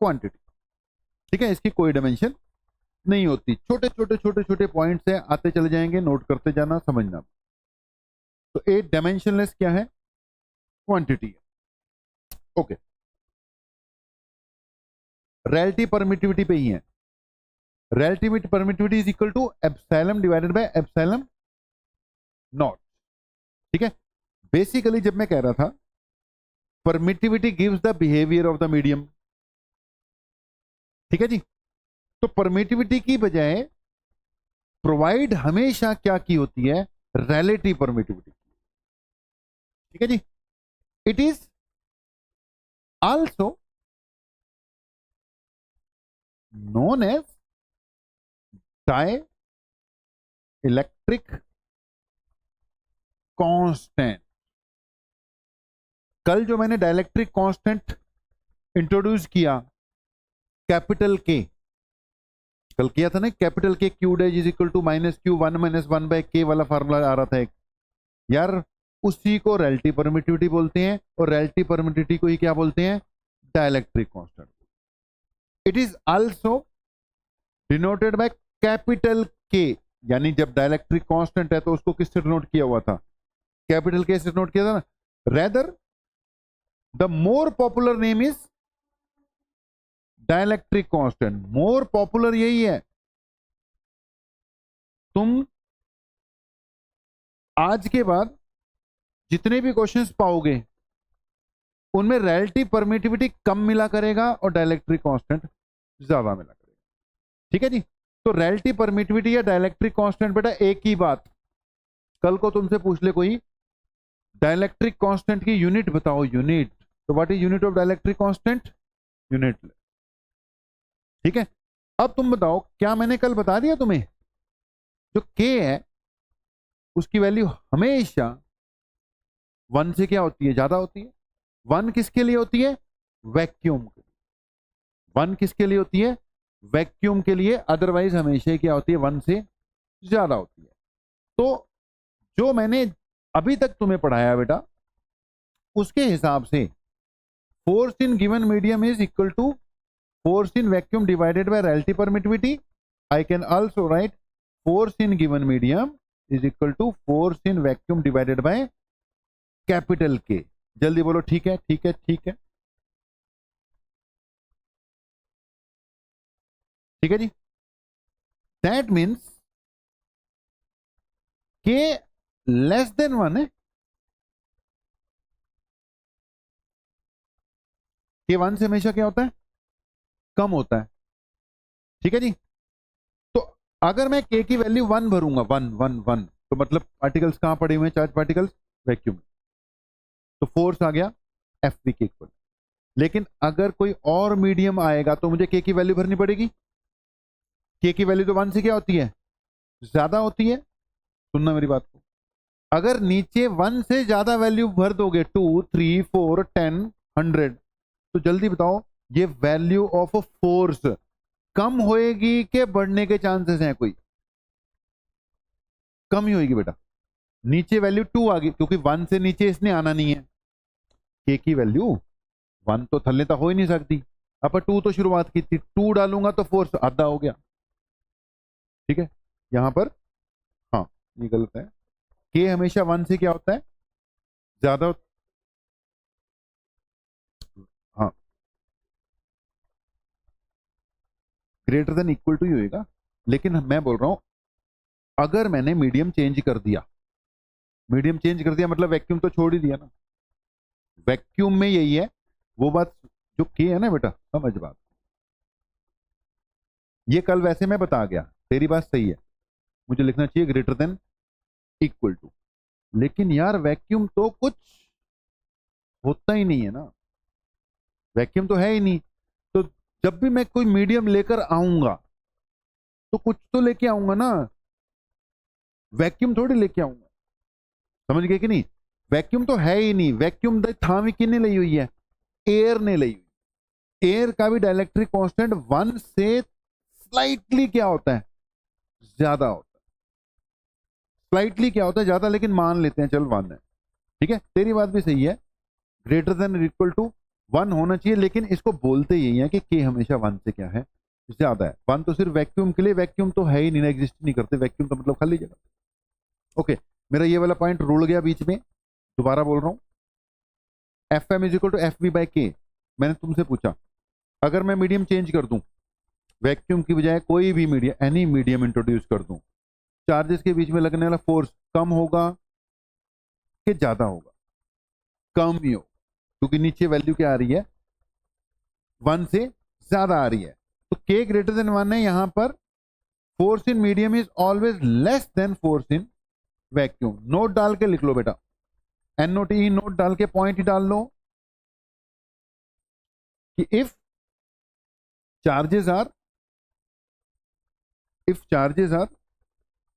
क्वांटिटी। ठीक है, इसकी कोई डायमेंशन नहीं होती। छोटे पॉइंट्स है, आते चले जाएंगे, नोट करते जाना, समझना। तो ए डायमेंशनलेस क्या है? क्वांटिटी है। ओके, रिलेटिव परमिटिविटी पे ही है। Relative permittivity is equal to epsilon divided by epsilon naught. ठीक है, बेसिकली जब मैं कह रहा था permittivity gives the behaviour of the medium, ठीक है जी, तो परमिटिविटी की बजाय प्रोवाइड हमेशा क्या की होती है? Relative permittivity. ठीक है जी, it is also known as dielectric constant। कल जो मैंने डाइलेक्ट्रिक कांस्टेंट इंट्रोड्यूस किया, कैपिटल के, कल किया था ना, capital K Q dash is equal to -Q1 - 1/K वाला फार्मूला आ रहा था एक यार, उसी को रिलेटिव परमिटिविटी बोलते हैं, और रिलेटिव परमिटिविटी को ही क्या बोलते हैं? Dielectric constant. It is also denoted by capital के, यानी जब डाइलेक्ट्रिक कांस्टेंट है तो उसको किससे डिनोट किया हुआ था? कैपिटल के से डिनोट किया था ना। Rather the more popular name is dielectric constant. More popular यही है। तुम आज के बाद जितने भी क्वेश्चंस पाओगे उनमें रिलेटिव परमिटिविटी कम मिला करेगा और डाइलेक्ट्रिक कांस्टेंट ज्यादा मिला करेगा। ठीक है जी, तो रिलेटिव परमिटिविटी या डाइलेक्ट्रिक कांस्टेंट बेटा एक ही बात। कल को तुमसे पूछ ले कोई डाइलेक्ट्रिक कांस्टेंट की यूनिट बताओ, यूनिट, तो what is unit of dielectric constant? Unit. ठीक है, अब तुम बताओ, क्या मैंने कल बता दिया तुम्हें जो के है उसकी वैल्यू हमेशा 1 से क्या होती है? ज्यादा होती है। 1 किसके लिए होती है? वैक्यूम के लिए। 1 किसके लिए होती है? वैक्यूम के लिए। अदरवाइज हमेशा क्या होती है? 1 से ज्यादा होती है। तो जो मैंने अभी तक तुम्हें पढ़ाया बेटा, उसके हिसाब से force in given medium is equal to force in vacuum divided by relative permittivity, I can also write force in given medium is equal to force in vacuum divided by capital K. जल्दी बोलो ठीक है ठीक है ठीक है ठीक है जी. That means K less than 1 है. K 1 से हमेशा क्या होता है, कम होता है. ठीक है जी. तो अगर मैं K की वैल्यू 1 भरूंगा, 1 1 1, तो मतलब पार्टिकल्स कहां पड़े हुए हैं, चार्ज पार्टिकल्स वैक्यूम में, तो फोर्स आ गया Fv के इक्वल. लेकिन अगर कोई और मीडियम आएगा तो मुझे K की वैल्यू भरनी पड़ेगी. K की वैल्यू तो 1 से क्या होती है, ज्यादा होती है. सुनना मेरी बात को. अगर नीचे 1 से ज्यादा वैल्यू भर दोगे, 2 3 4 10 100, तो जल्दी बताओ ये वैल्यू ऑफ फोर्स कम होएगी कि बढ़ने के चांसेस हैं कोई? कम ही होएगी बेटा. नीचे वैल्यू 2 आ गई, क्योंकि 1 से नीचे इसने आना नहीं है. K की वैल्यू 1 तो थल्ले तक हो ही नहीं सकती. अब 2 तो शुरुआत की थी, 2 डालूंगा तो फोर्स आधा हो गया. ठीक है. यहां पर हाँ ये गलत है. K हमेशा 1 से क्या होता है, ज्यादा. हाँ ग्रेटर देन इक्वल टू ही होएगा. लेकिन मैं बोल रहा हूं अगर मैंने मीडियम चेंज कर दिया, मीडियम चेंज कर दिया मतलब वैक्यूम तो छोड़ ही दिया ना. वैक्यूम में यही है वो बात जो K है ना बेटा, समझ बात. ये कल वैसे मैं बता गया, तेरी बात सही है, मुझे लिखना चाहिए ग्रेटर देन इक्वल टू. लेकिन यार वैक्यूम तो कुछ होता ही नहीं है ना, वैक्यूम तो है ही नहीं. तो जब भी मैं कोई मीडियम लेकर आऊंगा तो कुछ तो लेके आऊंगा ना, वैक्यूम थोड़ी लेके आऊंगा. समझ गए कि नहीं? वैक्यूम तो है ही नहीं. वैक्यूम थामी किसने ली हुई है, एयर ने ली हुई. एयर का भी डाइलेक्ट्रिक कांस्टेंट 1 से स्लाइटली क्या होता है, ज्यादा होता है. स्लाइटली क्या होता है, ज्यादा. लेकिन मान लेते हैं चल 1 है. ठीक है, तेरी बात भी सही है, ग्रेटर देन इक्वल टू 1 होना चाहिए. लेकिन इसको बोलते यही है कि K हमेशा 1 से क्या है, ज्यादा है. 1 तो सिर्फ वैक्यूम के लिए, वैक्यूम तो है ही नहीं, एग्जिस्ट नहीं करते. वैक्यूम तो मतलब खाली जगह. ओके, मेरा ये वाला पॉइंट रुड़ गया बीच में, दोबारा बोल रहा हूं. Fm is equal to Fv by K. मैंने तुमसे पूछा अगर मैं मीडियम चेंज कर दूं, वैक्यूम की बजाय कोई भी मीडियम, एनी मीडियम इंट्रोड्यूस कर दूं, चार्जेस के बीच में लगने वाला फोर्स कम होगा कि ज्यादा होगा? कम ही हो, क्योंकि नीचे वैल्यू क्या आ रही है, 1 से ज्यादा आ रही है. तो K ग्रेटर देन 1 है. यहां पर force in medium is always less than force in vacuum. Note डाल के लिख लो बेटा, NOTE नोट डाल के पॉइंट ही डाल लो कि इफ चार्जेस आर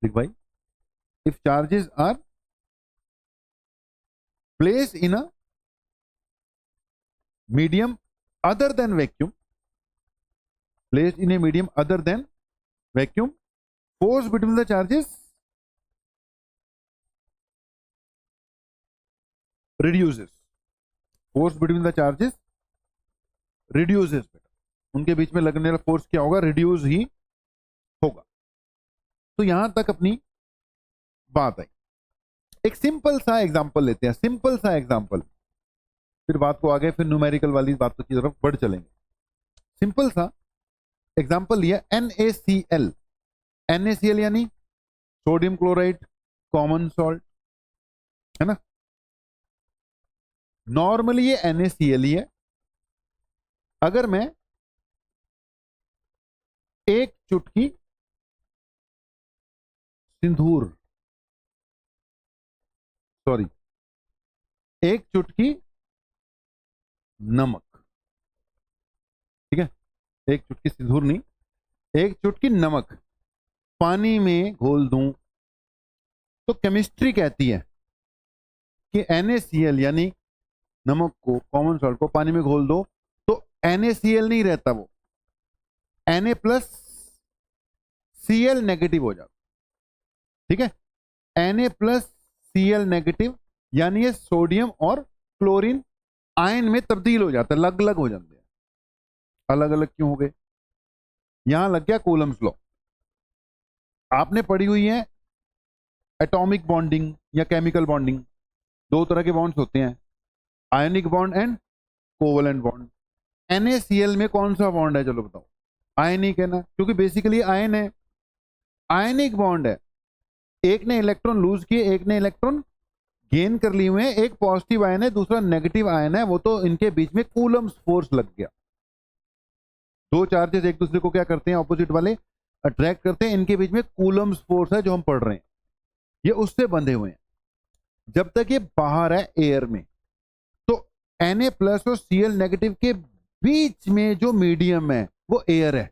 लिख भाई, if charges are place in a medium other than vacuum, placed in a medium other than vacuum, force between the charges reduces. Force between the charges reduces. उनके बीच में लगने वाला force क्या होगा, reduce ही होगा. तो यहां तक अपनी बात आई. एक सिंपल सा एग्जांपल लेते हैं, सिंपल सा एग्जांपल, फिर बात को आगे फिर न्यूमेरिकल वाली बातों की तरफ बढ़ चलेंगे. सिंपल सा एग्जांपल लिया NaCl. NaCl यानी सोडियम क्लोराइड कॉमन सॉल्ट है ना. नॉर्मली ये NaCl ही है. अगर मैं एक चुटकी सिंदूर, सॉरी एक चुटकी नमक, ठीक है, एक चुटकी सिंदूर नहीं, एक चुटकी नमक पानी में घोल दूं, तो केमिस्ट्री कहती है कि NaCl यानी नमक को, कॉमन सॉल्ट को पानी में घोल दो तो NaCl नहीं रहता, वो Na प्लस Cl नेगेटिव हो जाता. ठीक है, Na प्लस Cl नेगेटिव यानी ये सोडियम और क्लोरीन आयन में तब्दील हो जाता है, अलग अलग हो जाते हैं. अलग अलग क्यों हो गए? यहां लग गया कूलम्स लॉ. आपने पढ़ी हुई है एटॉमिक बॉन्डिंग या केमिकल बॉन्डिंग, दो तरह के बॉन्ड्स होते हैं, ionic bond and covalent bond. NaCl में कौन सा बॉन्ड है, चलो बताओ। आयनिक है ना, क्योंकि बेसिकली आयन है, आयनिक बॉन्ड है। एक ने इलेक्ट्रॉन लूज किए, एक ने इलेक्ट्रॉन गेन कर लिए हुए हैं, एक पॉजिटिव आयन है, दूसरा नेगेटिव आयन है, वो तो इनके बीच में कूलम्स फोर्स लग गया। दो चार्जेस एक दूसरे को क्या करते हैं, ऑपोजिट वाले अट्रैक्ट करते हैं, इनके बीच में कूलम्स फोर्स है जो हम पढ़ रहे हैं, ये उससे बंधे हुए हैं। जब तक ये बाहर है एयर में, तो Na प्लस और Cl नेगेटिव के बीच में जो मीडियम है वो एयर है।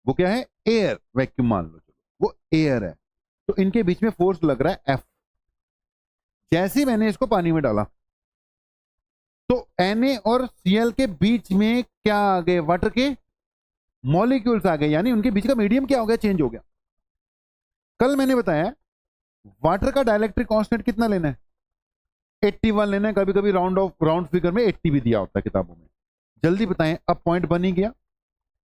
वो क्या है, एयर, वैक्यूम मान लो, वो एयर है। तो इनके बीच में फोर्स लग रहा है F। जैसे ही मैंने इसको पानी में डाला तो Na और Cl के बीच में क्या आ गए, वाटर के मॉलिक्यूल्स आ गए, यानी उनके बीच का मीडियम क्या हो गया, चेंज हो गया। कल मैंने बताया वाटर का डाइलेक्ट्रिक कांस्टेंट कितना लेना है, 81 लेना है। कभी कभी राउंड फिगर में 80 भी दिया होता है किताबों में। जल्दी बताएं, अब पॉइंट बन ही गया।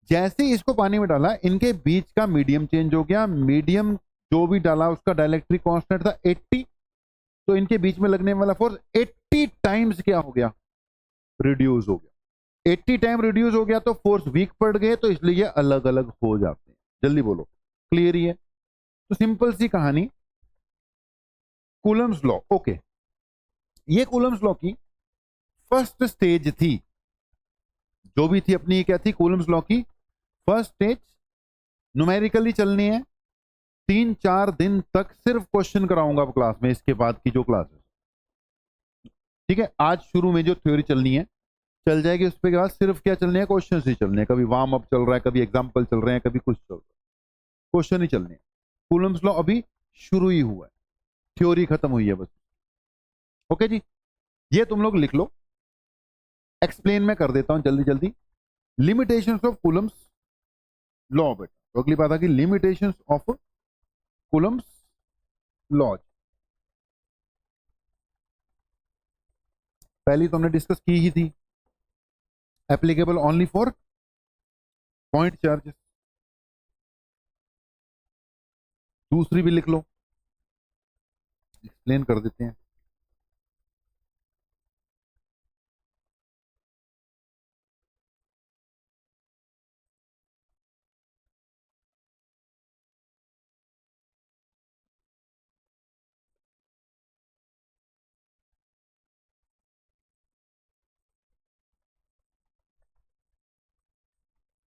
जैसे ही इसको पानी में डाला, इनके बीच का मीडियम चेंज हो गया। मीडियम जो भी डाला उसका डाइलेक्ट्रिक कांस्टेंट था 80, तो इनके बीच में लगने वाला फोर्स 80 टाइम्स क्या हो गया, रिड्यूस हो गया। 80 टाइम रिड्यूस हो गया तो फोर्स वीक पड़ गए, तो इसलिए अलग अलग हो जाते हैं। जल्दी बोलो, क्लियर ही है। तो सिंपल सी कहानी, कूलम्स लॉ। ओके, ये कूलम्स लॉ की फर्स्ट स्टेज थी, जो भी थी अपनी, क्या थी, कूलम्स लॉ की फर्स्ट स्टेज। न्यूमेरिकली चलनी है, 3-4 दिन तक सिर्फ क्वेश्चन कराऊंगा क्लास में, इसके बाद की जो क्लास है, ठीक है। आज शुरू में जो थ्योरी चलनी है चल जाएगी, उसके बाद सिर्फ क्या चलने हैं, क्वेश्चन ही चलने हैं। कभी वार्म अप चल रहा है, कभी एग्जाम्पल चल रहे हैं, कभी कुछ चल रहा है, क्वेश्चन ही चलने हैं। कूलम्स लॉ अभी शुरू ही हुआ है, थ्योरी खत्म हुई है बस। ओके जी, ये तुम लोग लिख लो, एक्सप्लेन मैं कर देता हूं जल्दी जल्दी। Limitations of Coulomb's law. बेटा तो अगली बात आ गई, लिमिटेशंस ऑफ कूलम्स लॉ। पहली तो हमने डिस्कस की ही थी, applicable only for point charges. दूसरी भी लिख लो, एक्सप्लेन कर देते हैं।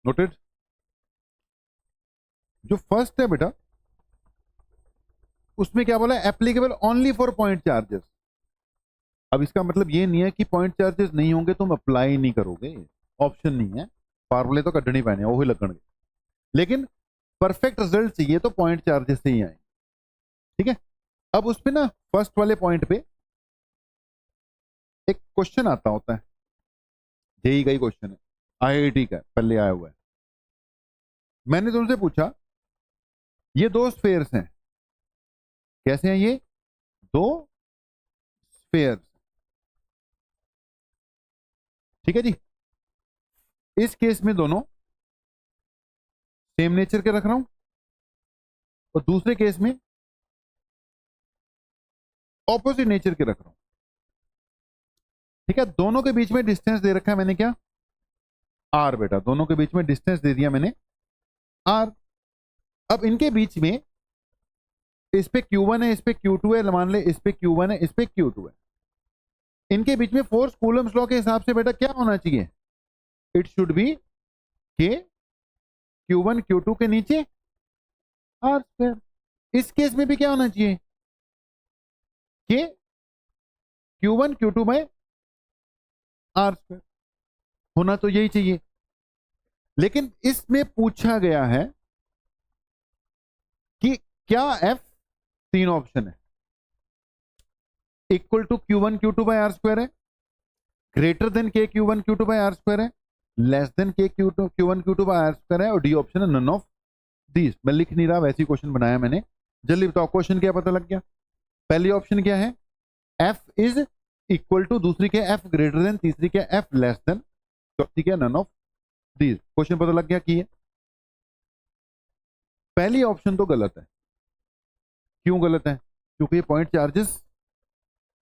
नोटेड। जो फर्स्ट है बेटा, उसमें क्या बोला, applicable only for point charges. अब इसका मतलब ये नहीं है कि पॉइंट चार्जेस नहीं होंगे तुम अप्लाई नहीं करोगे, ऑप्शन नहीं है। फार्मूले तो कटने पैने, वही लगणगे, लेकिन परफेक्ट रिजल्ट चाहिए तो पॉइंट चार्जेस से ही आएंगे, ठीक है। अब उसमें ना फर्स्ट वाले पॉइंट पे एक क्वेश्चन आता होता है, जेई का ही क्वेश्चन है, IIT का पहले आया हुआ है। मैंने तुमसे पूछा, ये दो स्फेयर्स हैं, कैसे हैं ये दो स्फेयर्स, ठीक है जी। इस केस में दोनों सेम नेचर के रख रहा हूं, और दूसरे केस में ऑपोजिट नेचर के रख रहा हूं, ठीक है। दोनों के बीच में डिस्टेंस दे रखा है मैंने, क्या, R। बेटा दोनों के बीच में डिस्टेंस दे दिया मैंने R। अब इनके बीच में, इस पे Q1 है, इस पे Q2 है, मान ले इस पे Q1 है, इस पे Q2 है। इनके बीच में फोर्स कूलम्स लॉ के हिसाब से बेटा क्या होना चाहिए, इट शुड बी के Q1 Q2 के नीचे R स्क्वायर। इस केस में भी क्या होना चाहिए, के Q1 Q2 by R square, होना तो यही चाहिए। लेकिन इसमें पूछा गया है कि क्या F, तीन ऑप्शन है, equal to Q1 Q2 by R square है, greater than K Q1 Q2 by R square है, less than K Q1 Q2 by R square है, और डी ऑप्शन है नन ऑफ दीज। मैं लिख नहीं रहा, वैसी क्वेश्चन बनाया मैंने। जल्दी बताओ क्वेश्चन क्या पता लग गया। पहली ऑप्शन क्या है, F इज इक्वल टू, दूसरी क्या F ग्रेटर देन, तीसरी क्या F लेस देन, चौथी क्या नन ऑफ दीज। क्वेश्चन पता लग गया कि पहली ऑप्शन तो गलत है। क्यों गलत है? क्योंकि ये पॉइंट चार्जेस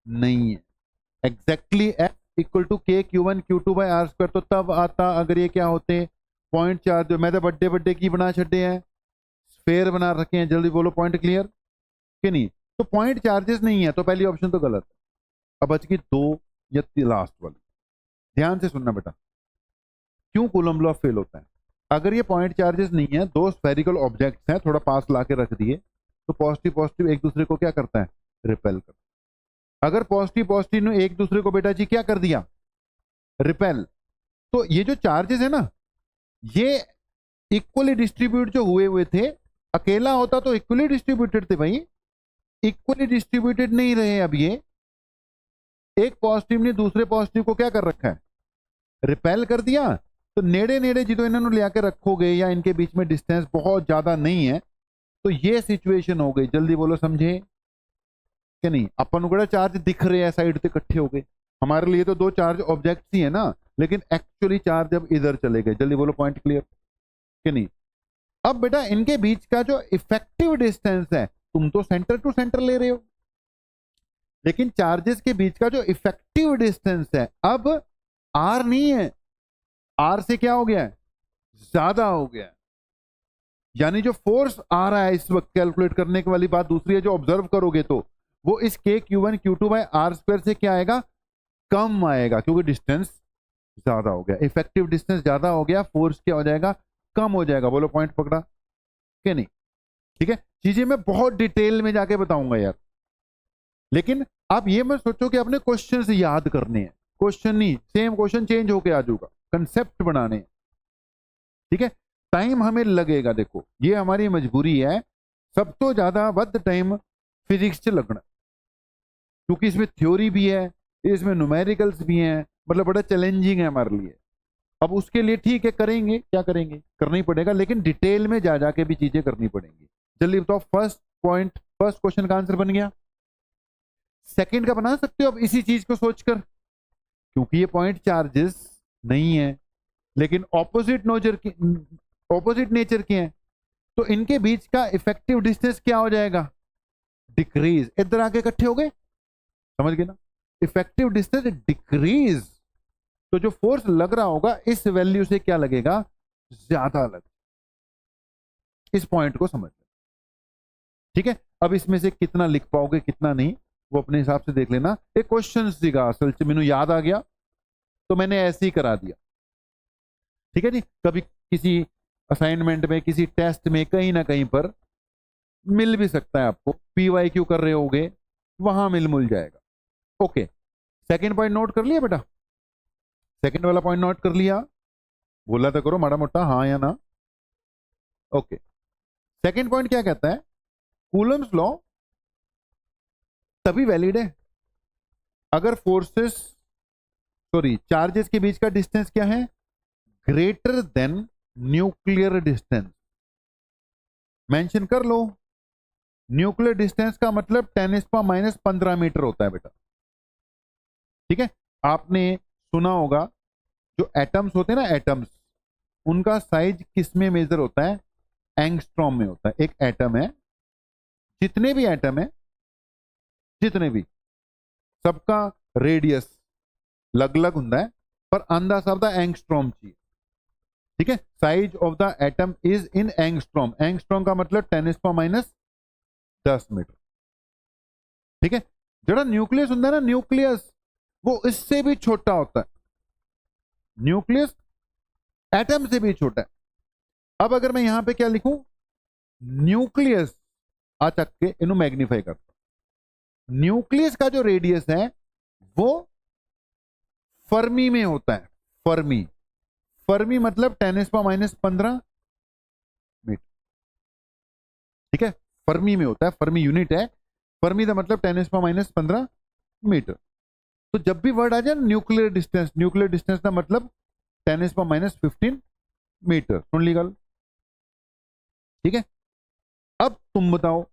नहीं है। एग्जैक्टली एफ इक्वल टू के Q1 Q2 by R square तो तब आता अगर ये क्या होते पॉइंट चार्ज। मैं तो बड्डे बड्डे की बना छे हैं, स्फेयर बना रखे हैं। जल्दी बोलो पॉइंट क्लियर कि नहीं? तो पॉइंट चार्जेस नहीं है तो पहली ऑप्शन तो गलत है। अब बच गई दो या लास्ट वाली। ध्यान से सुनना बेटा, क्यों कूलम्ब लॉ फेल होता है? अगर ये पॉइंट चार्जेस नहीं है, दो स्फेरिकल ऑब्जेक्ट्स हैं, थोड़ा पास ला के रख दिए, तो पॉजिटिव पॉजिटिव एक दूसरे को क्या करता है? रिपेल करता है। अगर पॉजिटिव पॉजिटिव ने एक दूसरे को बेटा जी क्या कर दिया? रिपेल। तो ये जो चार्जेस है ना, ये इक्वली डिस्ट्रीब्यूट जो हुए हुए थे, अकेला होता तो इक्वली डिस्ट्रीब्यूटेड थे भाई, इक्वली डिस्ट्रीब्यूटेड नहीं रहे। अब ये एक पॉजिटिव ने दूसरे पॉजिटिव को क्या कर रखा है? रिपेल कर दिया। तो नेड़े नेड़े जी तो इन्होंने ले आके रखोगे या इनके बीच में डिस्टेंस बहुत ज्यादा नहीं है, तो ये सिचुएशन हो गई। जल्दी बोलो समझे कि नहीं? अपन को चार्ज दिख रहे हैं साइड से इकट्ठे हो गए, हमारे लिए तो दो चार्ज ऑब्जेक्ट ही है ना, लेकिन एक्चुअली चार्ज अब इधर चले गए। जल्दी बोलो पॉइंट क्लियर कि नहीं? अब बेटा इनके बीच का जो इफेक्टिव डिस्टेंस है, तुम तो सेंटर टू सेंटर ले रहे हो, लेकिन चार्जेस के बीच का जो इफेक्टिव डिस्टेंस है अब आर नहीं है, आर से क्या हो गया है? ज्यादा हो गया है। यानी जो फोर्स आ रहा है इस वक्त कैलकुलेट करने की वाली बात दूसरी है, जो ऑब्जर्व करोगे तो वो इस के Q1 Q2 by R square से क्या आएगा? कम आएगा, क्योंकि डिस्टेंस ज्यादा हो गया, इफेक्टिव डिस्टेंस ज्यादा हो गया, फोर्स क्या हो जाएगा? कम हो जाएगा। बोलो पॉइंट पकड़ा कि नहीं? ठीक है, चीजें मैं बहुत डिटेल में जाके बताऊंगा यार, लेकिन आप ये मत सोचो कि अपने क्वेश्चन से याद करने हैं। क्वेश्चन नहीं, सेम क्वेश्चन चेंज होके आ जाऊंगा, कंसेप्ट बनाने हैं। ठीक है, टाइम हमें लगेगा। देखो ये हमारी मजबूरी है, सब तो ज्यादा वध टाइम फिजिक्स से लगना, क्योंकि इसमें थ्योरी भी है, इसमें न्यूमेरिकल्स भी हैं, मतलब बड़ा चैलेंजिंग है हमारे लिए। अब उसके लिए ठीक है, करेंगे, क्या करेंगे, करना ही पड़ेगा, लेकिन डिटेल में जा जाके भी चीजें करनी पड़ेंगी। जल्दी बताओ, फर्स्ट पॉइंट, फर्स्ट क्वेश्चन का आंसर बन गया। सेकंड का बना सकते हो अब इसी चीज को सोचकर, क्योंकि ये पॉइंट चार्जेस नहीं है लेकिन ऑपोजिट नेचर के हैं, तो इनके बीच का इफेक्टिव डिस्टेंस क्या हो जाएगा? डिक्रीज। इधर आके इकट्ठे हो गए, समझ गए ना? इफेक्टिव डिस्टेंस डिक्रीज, तो जो फोर्स लग रहा होगा इस वैल्यू से क्या लगेगा? ज्यादा लग। इस पॉइंट को समझ। ठीक है, अब इसमें से कितना लिख पाओगे कितना नहीं वो अपने हिसाब से देख लेना। एक क्वेश्चन सीगा असल से मैंने याद आ गया तो मैंने ऐसे ही करा दिया। ठीक है जी, कभी किसी असाइनमेंट में, किसी टेस्ट में, कहीं ना कहीं पर मिल भी सकता है आपको, PYQ कर रहे होगे वहां मिल जाएगा। ओके, सेकंड पॉइंट नोट कर लिया बेटा? सेकंड वाला पॉइंट नोट कर लिया? बोला तो करो माड़ा मोटा हाँ या ना। ओके, सेकंड पॉइंट क्या कहता है? कूलम्स लॉ तभी वैलिड है अगर फोर्सेस, सॉरी चार्जेस के बीच का डिस्टेंस क्या है? Greater then nuclear distance. Mention कर लो, न्यूक्लियर डिस्टेंस का मतलब 10⁻⁻15 मीटर होता है बेटा। ठीक है, आपने सुना होगा जो एटम्स होते हैं ना, एटम्स, उनका साइज किस में मेजर होता है? एंगस्ट्रॉम में होता है। एक एटम है, जितने भी एटम है, जितने भी, सबका रेडियस अलग अलग होता है, पर आंदा सब दा एंगस्ट्रॉम चाहिए। ठीक है, size of the atom is in angstrom. Angstrom का मतलब 10⁻10 मीटर। ठीक है, जरा न्यूक्लियस होता है ना, न्यूक्लियस वो इससे भी छोटा होता है। न्यूक्लियस एटम से भी छोटा है। अब अगर मैं यहां पे क्या लिखूं? न्यूक्लियस आ चक के इन्हों मैग्नीफाई करता। न्यूक्लियस का जो रेडियस है वो फर्मी में होता है। फर्मी, फर्मी मतलब 10⁻15 मीटर। ठीक है, फर्मी में होता है, फर्मी यूनिट है। फर्मी का मतलब 10⁻15 मीटर। तो जब भी वर्ड आ जाए न्यूक्लियर डिस्टेंस, न्यूक्लियर डिस्टेंस का मतलब 10⁻15 मीटर। सुन ली गल? ठीक है, अब तुम बताओ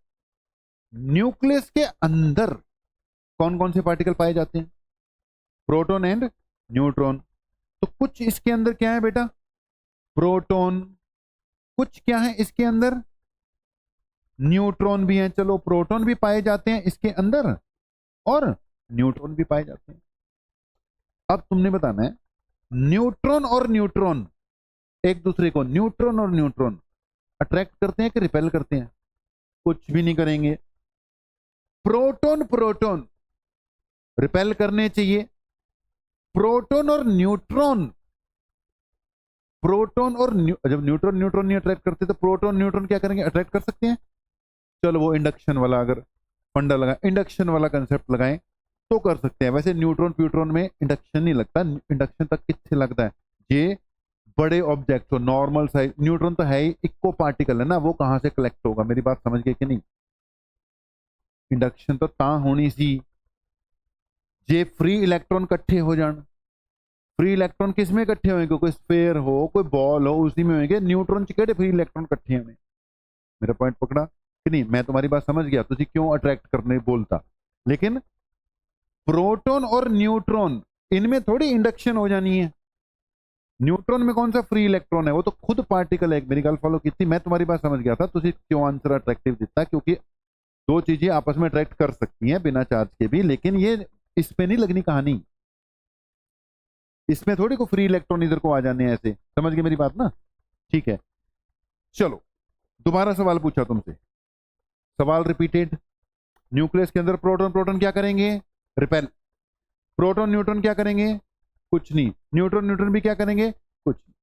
न्यूक्लियस के अंदर कौन कौन से पार्टिकल पाए जाते हैं? Proton and neutron. तो कुछ इसके अंदर क्या है बेटा? प्रोटॉन। कुछ क्या है इसके अंदर? न्यूट्रॉन भी हैं, चलो प्रोटॉन भी पाए जाते हैं इसके अंदर और न्यूट्रॉन भी पाए जाते हैं। अब तुमने बताना है न्यूट्रॉन और न्यूट्रॉन एक दूसरे को, न्यूट्रॉन और न्यूट्रॉन अट्रैक्ट करते हैं कि रिपेल करते हैं? कुछ भी नहीं करेंगे। प्रोटॉन प्रोटॉन रिपेल करने चाहिए। प्रोटॉन और न्यूट्रॉन, प्रोटॉन और जब न्यूट्रॉन न्यूट्रॉन नहीं अट्रैक्ट करते तो प्रोटॉन न्यूट्रॉन क्या करेंगे? अट्रैक्ट कर सकते हैं। चलो वो इंडक्शन वाला अगर फंडा लगाए, इंडक्शन वाला कंसेप्ट लगाएं तो कर सकते हैं। वैसे न्यूट्रॉन प्यूट्रॉन में इंडक्शन नहीं लगता, इंडक्शन तक किससे लगता है? ये बड़े ऑब्जेक्ट हो, नॉर्मल साइज। न्यूट्रॉन तो है ही इक्को पार्टिकल है ना, वो कहां से कलेक्ट होगा? मेरी बात समझ गए कि नहीं? इंडक्शन तो ता होनी सी जे फ्री इलेक्ट्रॉन इकट्ठे हो जान। फ्री इलेक्ट्रॉन किस में इकट्ठे होंगे? कोई स्फेयर हो, कोई बॉल हो, उसी में होंगे। न्यूट्रॉन च केड़े फ्री इलेक्ट्रॉन इकट्ठे होने? मेरा पॉइंट पकड़ा कि नहीं? मैं तुम्हारी बात समझ गया, तुझे क्यों अट्रैक्ट करने बोलता। लेकिन प्रोटॉन और न्यूट्रॉन इनमें थोड़ी इंडक्शन हो जानी है। न्यूट्रॉन में कौन सा फ्री इलेक्ट्रॉन है? वो तो खुद पार्टिकल है। मेरी गल फॉलो की थी, मैं तुम्हारी बात समझ गया था। तुझे क्यों आंसर अट्रैक्टिव दिता? क्योंकि दो चीजें आपस में अट्रैक्ट कर सकती हैं बिना चार्ज के भी, लेकिन ये इस पे नहीं लगनी कहानी। इसमें थोड़ी को फ्री इलेक्ट्रॉन इधर को आ जाने हैं ऐसे। समझ गए मेरी बात ना? ठीक है, चलो दोबारा सवाल पूछा तुमसे, सवाल रिपीटेड। न्यूक्लियस के अंदर प्रोटॉन प्रोटॉन क्या करेंगे? रिपेल। प्रोटॉन न्यूट्रॉन क्या करेंगे? कुछ नहीं। न्यूट्रॉन न्यूट्रॉन भी क्या करेंगे? कुछ नहीं।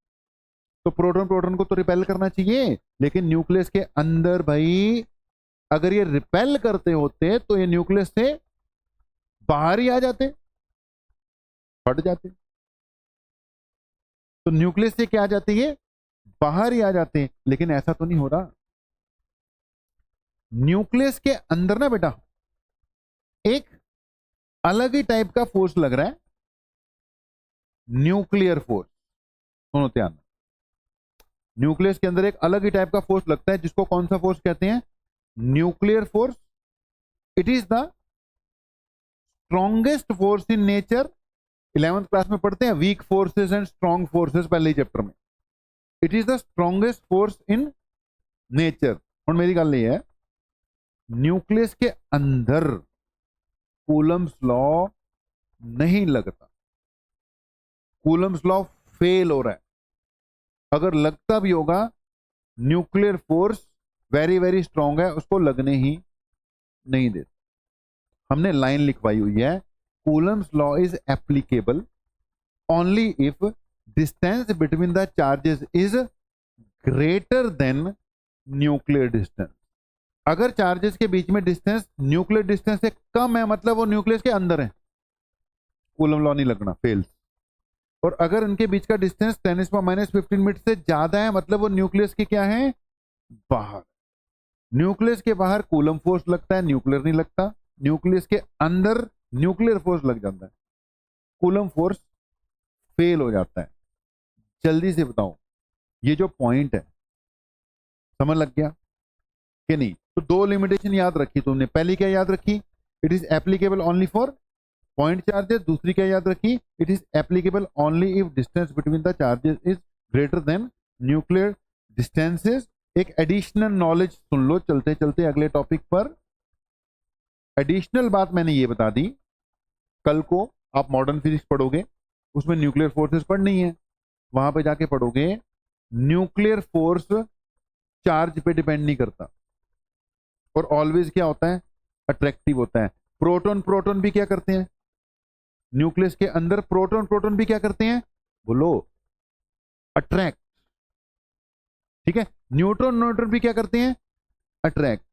तो प्रोटॉन प्रोटॉन को तो रिपेल करना चाहिए, लेकिन न्यूक्लियस के अंदर भाई अगर ये रिपेल करते होते तो ये न्यूक्लियस से बाहर ही आ जाते, फट जाते। तो न्यूक्लियस से क्या आ जाते? ये बाहर ही आ जाते। लेकिन ऐसा तो नहीं हो रहा। न्यूक्लियस के अंदर ना बेटा एक अलग ही टाइप का फोर्स लग रहा है, न्यूक्लियर फोर्स। सुनो ध्यान, न्यूक्लियस के अंदर एक अलग ही टाइप का फोर्स लगता है, जिसको कौन सा फोर्स कहते हैं? Nuclear force. It is the strongest force in nature. 11th class में पढ़ते हैं weak forces and strong forces, पहले ही चैप्टर में। It is the strongest force in nature. और मेरी गल ये है, न्यूक्लियस के अंदर कूलम्स लॉ नहीं लगता। कूलम्स लॉ फेल हो रहा है। अगर लगता भी होगा, nuclear force very very strong है, उसको लगने ही नहीं देता। हमने लाइन लिखवाई हुई है, Coulomb's law is applicable only if distance between the charges is greater than nuclear distance. अगर चार्जेस के बीच में डिस्टेंस न्यूक्लियर डिस्टेंस से कम है, मतलब वो न्यूक्लियस के अंदर है, कूलम लॉ नहीं लगना, फेल। और अगर उनके बीच का डिस्टेंस 10⁻⁻15 मीटर से ज्यादा है, मतलब वो न्यूक्लियस के क्या है? बाहर। न्यूक्लियस के बाहर कूलम फोर्स लगता है, न्यूक्लियर नहीं लगता। न्यूक्लियस के अंदर न्यूक्लियर फोर्स लग जाता है, कूलम फोर्स फेल हो जाता है। जल्दी से बताओ, ये जो पॉइंट है समझ लग गया कि नहीं? तो दो लिमिटेशन याद रखी तुमने। पहली क्या याद रखी? It is applicable only for point charges. दूसरी क्या याद रखी? It is applicable only if distance between the charges is greater than nuclear distances. एक एडिशनल नॉलेज सुन लो चलते चलते अगले टॉपिक पर। एडिशनल बात मैंने ये बता दी, कल को आप मॉडर्न फिजिक्स पढ़ोगे, उसमें न्यूक्लियर फोर्सेस पढ़नी है। वहां पे जाके पढ़ोगे न्यूक्लियर फोर्स चार्ज पे डिपेंड नहीं करता, और ऑलवेज क्या होता है? अट्रैक्टिव होता है। प्रोटॉन प्रोटॉन भी क्या करते हैं? न्यूक्लियस के अंदर प्रोटॉन प्रोटॉन भी क्या करते हैं? बोलो, अट्रैक्ट। ठीक है, न्यूट्रॉन न्यूट्रॉन भी क्या करते हैं? अट्रैक्ट।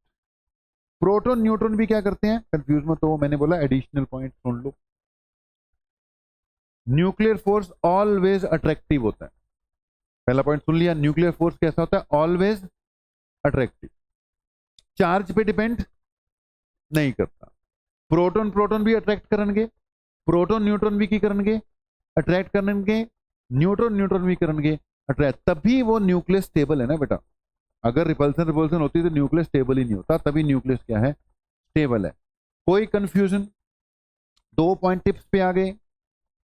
प्रोटॉन न्यूट्रॉन भी क्या करते हैं? कंफ्यूज मत हो, मैंने बोला एडिशनल पॉइंट सुन लो। न्यूक्लियर फोर्स ऑलवेज अट्रैक्टिव होता है। पहला पॉइंट सुन लिया, न्यूक्लियर फोर्स कैसा होता है? ऑलवेज अट्रैक्टिव, चार्ज पे डिपेंड नहीं करता। प्रोटॉन प्रोटॉन भी अट्रैक्ट करेंगे, प्रोटॉन न्यूट्रॉन भी की करेंगे अट्रैक्ट करेंगे, न्यूट्रॉन न्यूट्रॉन भी करेंगे अट्रैक्ट। तभी वो न्यूक्लियस स्टेबल है ना बेटा। अगर रिपल्सन रिपल्सन होती तो न्यूक्लियस स्टेबल ही नहीं होता, तभी न्यूक्लियस क्या है? स्टेबल है। कोई कंफ्यूजन? दो पॉइंट टिप्स पे आ गए।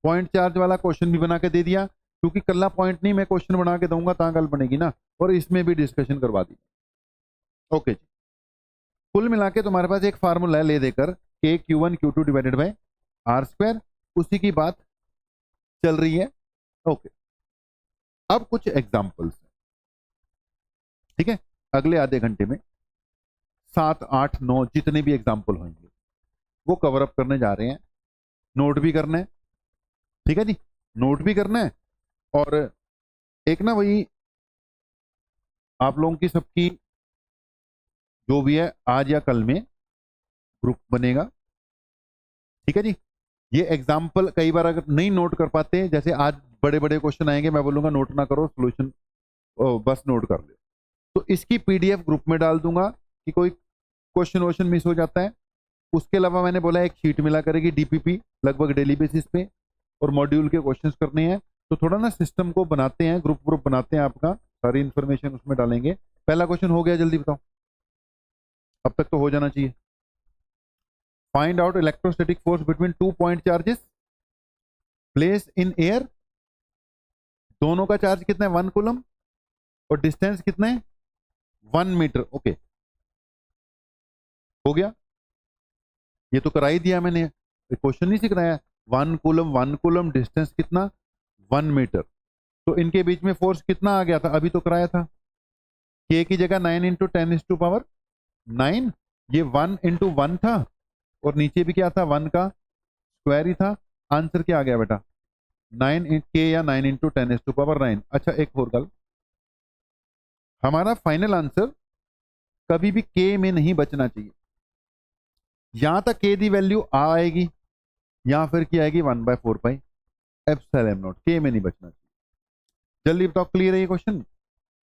पॉइंट चार्ज वाला क्वेश्चन भी बना के दे दिया, क्योंकि कल्ला पॉइंट नहीं, मैं क्वेश्चन बना के दूंगा ता गल बनेगी ना, और इसमें भी डिस्कशन करवा दी। ओके जी। कुल मिला के तुम्हारे पास एक फार्मूला है ले देकर के Q1 Q2 divided by R square, उसी की बात चल रही है। ओके, अब कुछ एग्जांपल्स, ठीक है, अगले आधे घंटे में 7 8 9 जितने भी एग्जांपल होंगे वो कवर अप करने जा रहे हैं। नोट भी करना है, ठीक है जी, नोट भी करना है। और एक ना वही आप लोगों की सबकी जो भी है आज या कल में ग्रुप बनेगा, ठीक है जी। ये एग्जाम्पल कई बार अगर नहीं नोट कर पाते, जैसे आज बड़े बड़े क्वेश्चन आएंगे, मैं बोलूंगा नोट ना करो, सोल्यूशन बस नोट कर ले, तो इसकी पीडीएफ ग्रुप में डाल दूंगा कि कोई क्वेश्चन वोश्चन मिस हो जाता है। उसके अलावा मैंने बोला एक शीट मिला करेगी डीपीपी लगभग डेली बेसिस पे, और मॉड्यूल के क्वेश्चंस करने हैं। तो थोड़ा ना सिस्टम को बनाते हैं, ग्रुप ग्रुप बनाते हैं आपका, सारी इंफॉर्मेशन उसमें डालेंगे। पहला क्वेश्चन हो गया, जल्दी बताओ, अब तक तो हो जाना चाहिए। Find out electrostatic force between 2 point charges place in air. दोनों का चार्ज कितना है 1 कूलम, और डिस्टेंस कितना है 1 मीटर। ओके, हो गया, ये तो करा ही दिया मैंने, क्वेश्चन नहीं सिखाया। 1 कूलम डिस्टेंस कितना 1 मीटर। तो इनके बीच में फोर्स कितना आ गया था, अभी तो कराया था, के की जगह 9 इंटू 10⁻9। ये 1 इंटू 1 था, और नीचे भी क्या था 1 का स्क्वायर ही था। आंसर क्या आ गया बेटा 9 के या 9 इंटू 10⁻9। अच्छा एक और गल, हमारा फाइनल आंसर कभी भी के में नहीं बचना चाहिए। यहां तक के दी वैल्यू आएगी, या फिर क्या आएगी 1/4 एप्सिलॉन नॉट, के में नहीं बचना चाहिए। जल्दी बताओ, क्लियर है ये क्वेश्चन?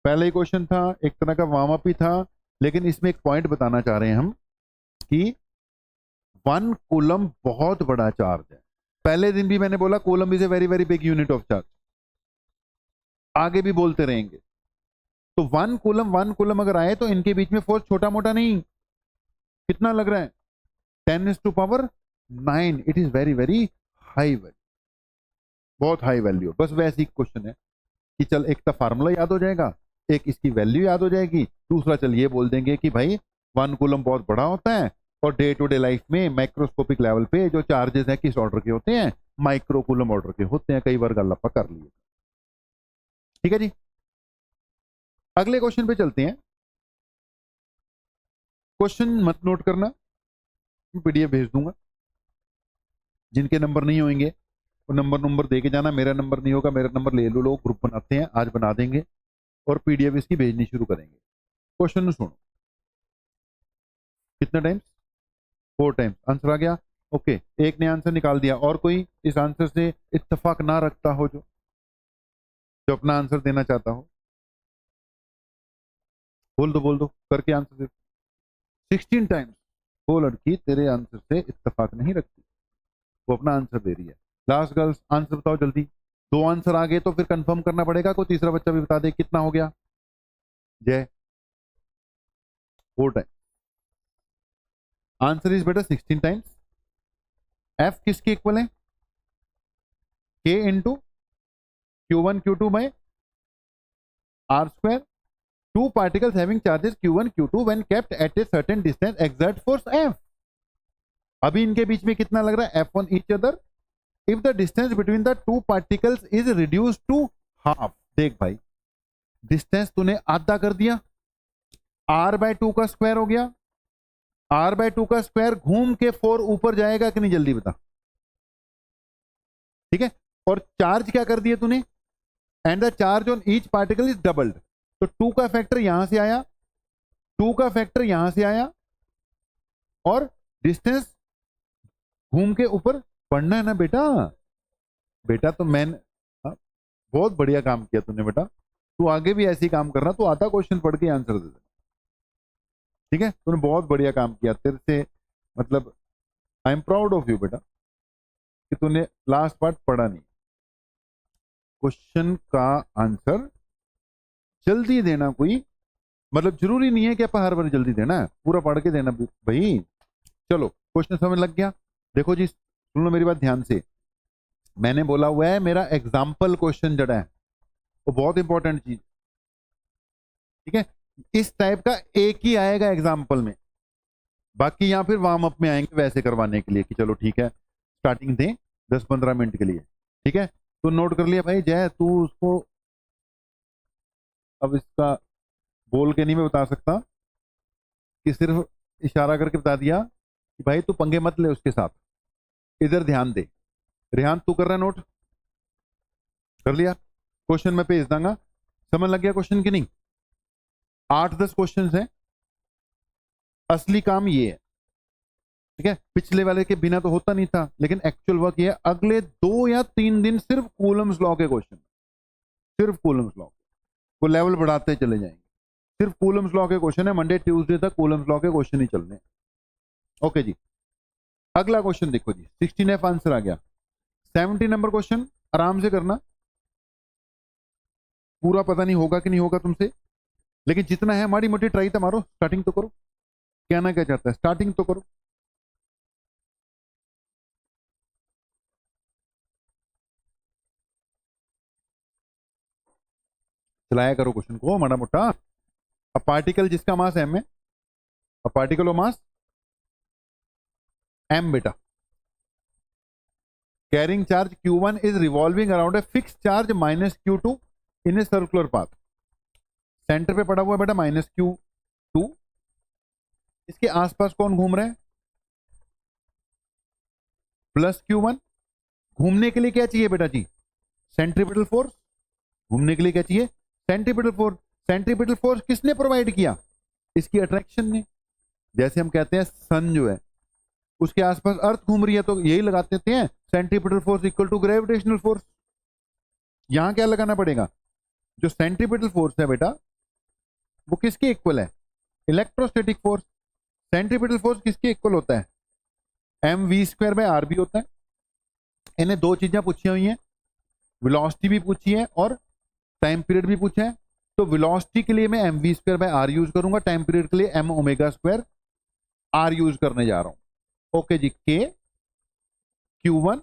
पहले ही क्वेश्चन था, एक तरह का वार्म अप ही था, लेकिन इसमें एक पॉइंट बताना चाह रहे हैं हम कि 1 कूलम बहुत बड़ा चार्ज है। पहले दिन भी मैंने बोला coulomb is a very very big unit of charge, आगे भी बोलते रहेंगे। तो 1 कूलम अगर आए तो इनके बीच में फोर्स छोटा मोटा नहीं, कितना लग रहा है 10⁻9। It is very very high value, बहुत हाई वैल्यू। बस वैसे ही क्वेश्चन है कि चल एक तो फार्मूला याद हो जाएगा, एक इसकी वैल्यू याद हो जाएगी, दूसरा चल ये बोल देंगे कि भाई 1 कूलम बहुत बड़ा होता है, और डे टू डे लाइफ में माइक्रोस्कोपिक लेवल पे जो चार्जेस हैं किस ऑर्डर के होते हैं, माइक्रो कूलम ऑर्डर के होते हैं। कई बार गलप्पा कर लिए, ठीक है जी। अगले क्वेश्चन पे चलते हैं। क्वेश्चन मत नोट करना, पीडीएफ भेज दूंगा। जिनके नंबर नहीं होंगे वो नंबर दे के जाना। मेरा नंबर नहीं होगा, मेरा नंबर ले लो, लोग ग्रुप बनाते हैं, आज बना देंगे और पीडीएफ इसकी भेजनी शुरू करेंगे। क्वेश्चन सुनो, कितने टाइम्स 4 टाइम्स आंसर आ गया। ओके, एक ने आंसर निकाल दिया, और कोई इस आंसर से इत्तेफाक ना रखता हो, जो अपना आंसर देना चाहता हो, बोल दो करके आंसर दे। 16 टाइम्स, वो लड़की तेरे आंसर से इत्तेफाक नहीं रखती, वो अपना आंसर दे रही है। लास्ट गर्ल्स आंसर बताओ जल्दी। 2 आंसर आ गए तो फिर कंफर्म करना पड़ेगा, कोई तीसरा बच्चा भी बता दे कितना हो गया। जय 4 टाइम्स, आंसर इज बेटा 16 टाइम्स। एफ किसके इक्वल है, K into Q1 Q2 by R square. 2 particles having charges Q1 Q2 when kept at a certain distance exert force F। अभी इनके बीच में कितना लग रहा है F on each other if the distance between the 2 particles is reduced to half। देख भाई, distance तूने आधा कर दिया, r/2 का स्क्वायर हो गया। r/2 का स्क्वायर घूम के 4 ऊपर जाएगा कि नहीं, जल्दी बता, ठीक है। और चार्ज क्या कर दिया तूने, and the charge on each particle is doubled. तो 2 का फैक्टर यहां से आया, 2 का फैक्टर यहां से आया, और डिस्टेंस घूम के ऊपर पढ़ना है ना बेटा। बेटा तो मैंने बहुत बढ़िया काम किया तूने बेटा, तू आगे भी ऐसे ही काम करना, तू आधा क्वेश्चन पढ़ के आंसर दे दे, ठीक है। तूने बहुत बढ़िया काम किया, तेरे से मतलब I am proud of you बेटा कि तूने लास्ट पार्ट पढ़ा नहीं। क्वेश्चन का आंसर जल्दी देना, कोई मतलब जरूरी नहीं है कि आप हर बार जल्दी देना है, पूरा पढ़ के देना भाई। चलो क्वेश्चन समझ लग गया। देखो जी सुन लो मेरी बात ध्यान से, मैंने बोला हुआ है मेरा एग्जाम्पल क्वेश्चन जड़ा है, वो बहुत इंपॉर्टेंट चीज, ठीक है। इस टाइप का एक ही आएगा एग्जाम्पल में, बाकी यहाँ फिर वार्म अप में आएंगे वैसे करवाने के लिए कि चलो ठीक है स्टार्टिंग दें 10-15 मिनट के लिए। ठीक है, तो नोट कर लिया भाई जय, तू उसको अब इसका बोल के नहीं मैं बता सकता, कि सिर्फ इशारा करके बता दिया कि भाई तू पंगे मत ले उसके साथ, इधर ध्यान दे। रेहान तू कर रहा है नोट? कर लिया? क्वेश्चन मैं भेज दूंगा, समझ लग गया क्वेश्चन की नहीं? 8-10 क्वेश्चन हैं, असली काम ये है। ठीक है, पिछले वाले के बिना तो होता नहीं था, लेकिन एक्चुअल वर्क ये है। अगले 2 या 3 दिन सिर्फ कूलम्स लॉ के क्वेश्चन, सिर्फ कूलम्स लॉ, वो लेवल बढ़ाते चले जाएंगे। सिर्फ कूलम्स लॉ के क्वेश्चन है, मंडे ट्यूसडे तक कूलम्स लॉ के क्वेश्चन ही चलने। ओके जी, अगला क्वेश्चन देखो जी, 16F आंसर आ गया। 70 नंबर क्वेश्चन आराम से करना, पूरा पता नहीं होगा कि नहीं होगा तुमसे, लेकिन जितना है माड़ी मोटी ट्राई तो मारो, स्टार्टिंग तो करो। कहना क्या चाहता है, स्टार्टिंग तो करो। चलाया करो क्वेश्चन को माड़ा मोटा। अब पार्टिकल जिसका मास एम है, अब पार्टिकल ऑफ मास एम बेटा, carrying charge Q1 is revolving around a fix charge -Q2 in a circular path. Centre पे पड़ा हुआ है बेटा -Q2, इसके आसपास कौन घूम रहा है? +Q1। घूमने के लिए क्या चाहिए बेटा जी? Centripetal force. घूमने के लिए क्या चाहिए? Centripetal force. सेंट्रीपिटल फोर्स किसने प्रोवाइड किया? इसकी अट्रैक्शन ने। जैसे हम कहते हैं सन जो है उसके आसपास अर्थ घूम रही है, तो यही लगा देते हैं centripetal force equal to gravitational force. यहां क्या लगाना पड़ेगा? जो सेंट्रीपिटल फोर्स है बेटा वो किसके इक्वल है? Electrostatic force. सेंट्रीपिटल फोर्स किसके इक्वल होता है? mv²/rb होता है। इन्हें 2 चीजें पूछी हुई हैं, वेलोसिटी भी पूछी है और टाइम पीरियड भी पूछा है। तो वेलोसिटी के लिए मैं mv²/r यूज करूंगा, टाइम पीरियड के लिए m⍵²r यूज करने जा रहा हूं। ओके जी, k Q1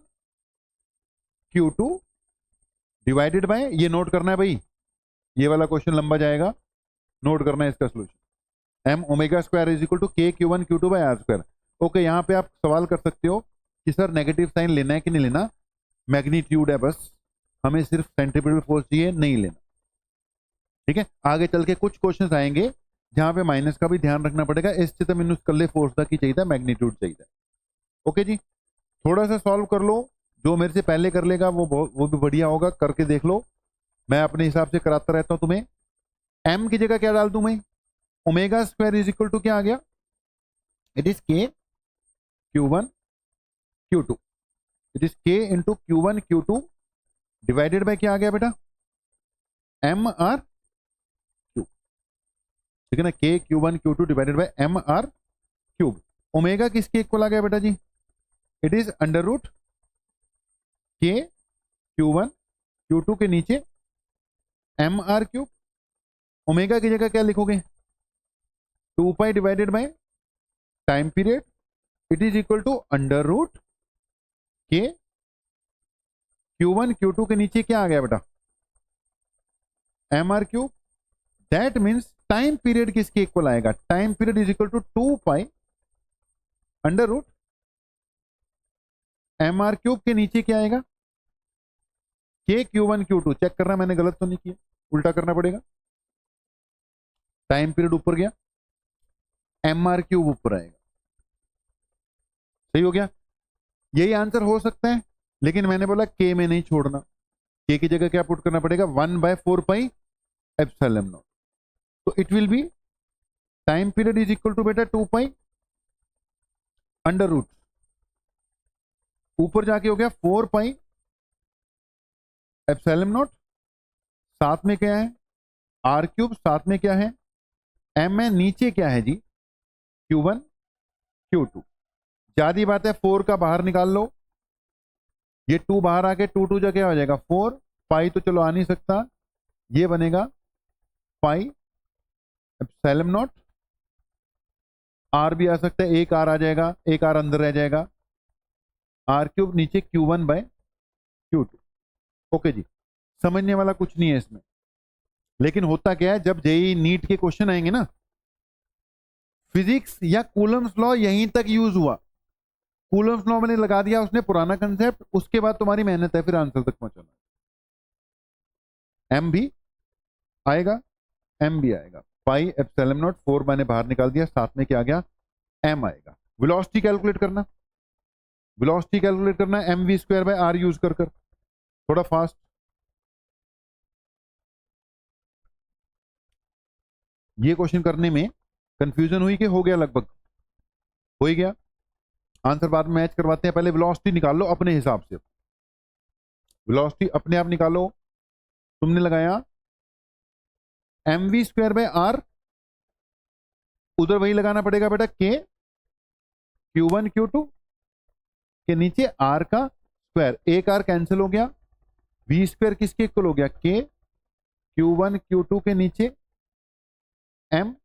Q2 divided by, ये नोट करना है भाई, ये वाला क्वेश्चन लंबा जाएगा, नोट करना है इसका solution. m⍵² is equal to k Q1 Q2/r²। Okay, यहां पे आप सवाल कर सकते हो कि सर नेगेटिव साइन लेना है कि नहीं लेना? मैग्नीट्यूड है बस, हमें सिर्फ सेंट्रीपिटल फोर्स चाहिए, नहीं लेना। ठीक है, आगे चल के कुछ क्वेश्चंस आएंगे जहां पे माइनस का भी ध्यान रखना पड़ेगा। इस चित्र में कल्ले फोर्स का की चाहिए, मैग्नीट्यूड चाहिए। ओके जी, थोड़ा सा सॉल्व कर लो, जो मेरे से पहले कर लेगा वो भी बढ़िया होगा, करके देख लो। मैं अपने हिसाब से कराता रहता हूं तुम्हें। m की जगह क्या डाल दूं मैं? ω² इज इक्वल टू क्या आ गया? It is k Q1 Q2, it is k into Q1 Q2 divided bye क्या आ गया बेटा? mr²। ठीक है ना, k Q1 Q2 divided by mr²। Omega किसके इक्वल आ गया बेटा जी? It is under root k Q1 Q2 के नीचे mr²। ओमेगा की जगह क्या लिखोगे? 2 pi divided by time period, it is equal to under root k Q1 Q2 के नीचे क्या आ गया बेटा? mr²। That means time period किसके इक्वल आएगा? Time period is equal to 2 pi under root mr³ के नीचे क्या आएगा? k Q1 Q2। चेक करना मैंने गलत तो नहीं किया, उल्टा करना पड़ेगा। टाइम पीरियड ऊपर गया, mr³ ऊपर आएगा। सही हो गया? यही आंसर हो सकता है, लेकिन मैंने बोला k में नहीं छोड़ना। k की जगह क्या पुट करना पड़ेगा? 1/4 पाई एप्सिलॉन नॉट। तो it will be time period is equal to बेटा 2 पाई अंडर रूट, ऊपर जाके हो गया 4 पाई एप्सिलॉन नॉट, साथ में क्या है? r³, साथ में क्या है? m है, नीचे क्या है जी? Q1 Q2। ज्यादा बात है, 4 का बाहर निकाल लो, ये 2 बाहर आके 2 जगह क्या हो जाएगा? 4 पाई, तो चलो आ नहीं सकता, ये बनेगा पाई एप्सिलॉन नॉट। r भी आ सकता है, एक r आ जाएगा, एक r अंदर रह जाएगा, r³ नीचे Q1/Q2। ओके जी, समझने वाला कुछ नहीं है इसमें। लेकिन होता क्या है, जब जेई नीट के क्वेश्चन आएंगे ना, फिजिक्स या कूलम्स लॉ यहीं तक यूज हुआ, कूलम्स लॉ मैंने लगा दिया, उसने पुराना कंसेप्ट, उसके बाद तुम्हारी मेहनत है फिर आंसर तक पहुंचाना। एम भी आएगा, एम भी आएगा, पाई एप्सिलॉन नॉट 4 मैंने बाहर निकाल दिया, साथ में क्या आ गया, एम आएगा। वेलोसिटी कैलकुलेट करना, वेलोसिटी कैलकुलेट करना M V square by R use कर थोड़ा फास्ट। ये क्वेश्चन करने में कंफ्यूजन हुई कि हो गया, लगभग हो ही गया, आंसर बाद में मैच करवाते हैं, पहले वेलोसिटी निकाल लो अपने हिसाब से, वेलोसिटी अपने आप निकालो। तुमने लगाया M V square by R, उधर वही लगाना पड़ेगा बेटा, के Q1 Q2 के नीचे आर का स्क्वायर, एक आर कैंसिल हो गया, वी स्क्वायर किसके इक्वल हो गया, के Q1 Q2 के नीचे एम,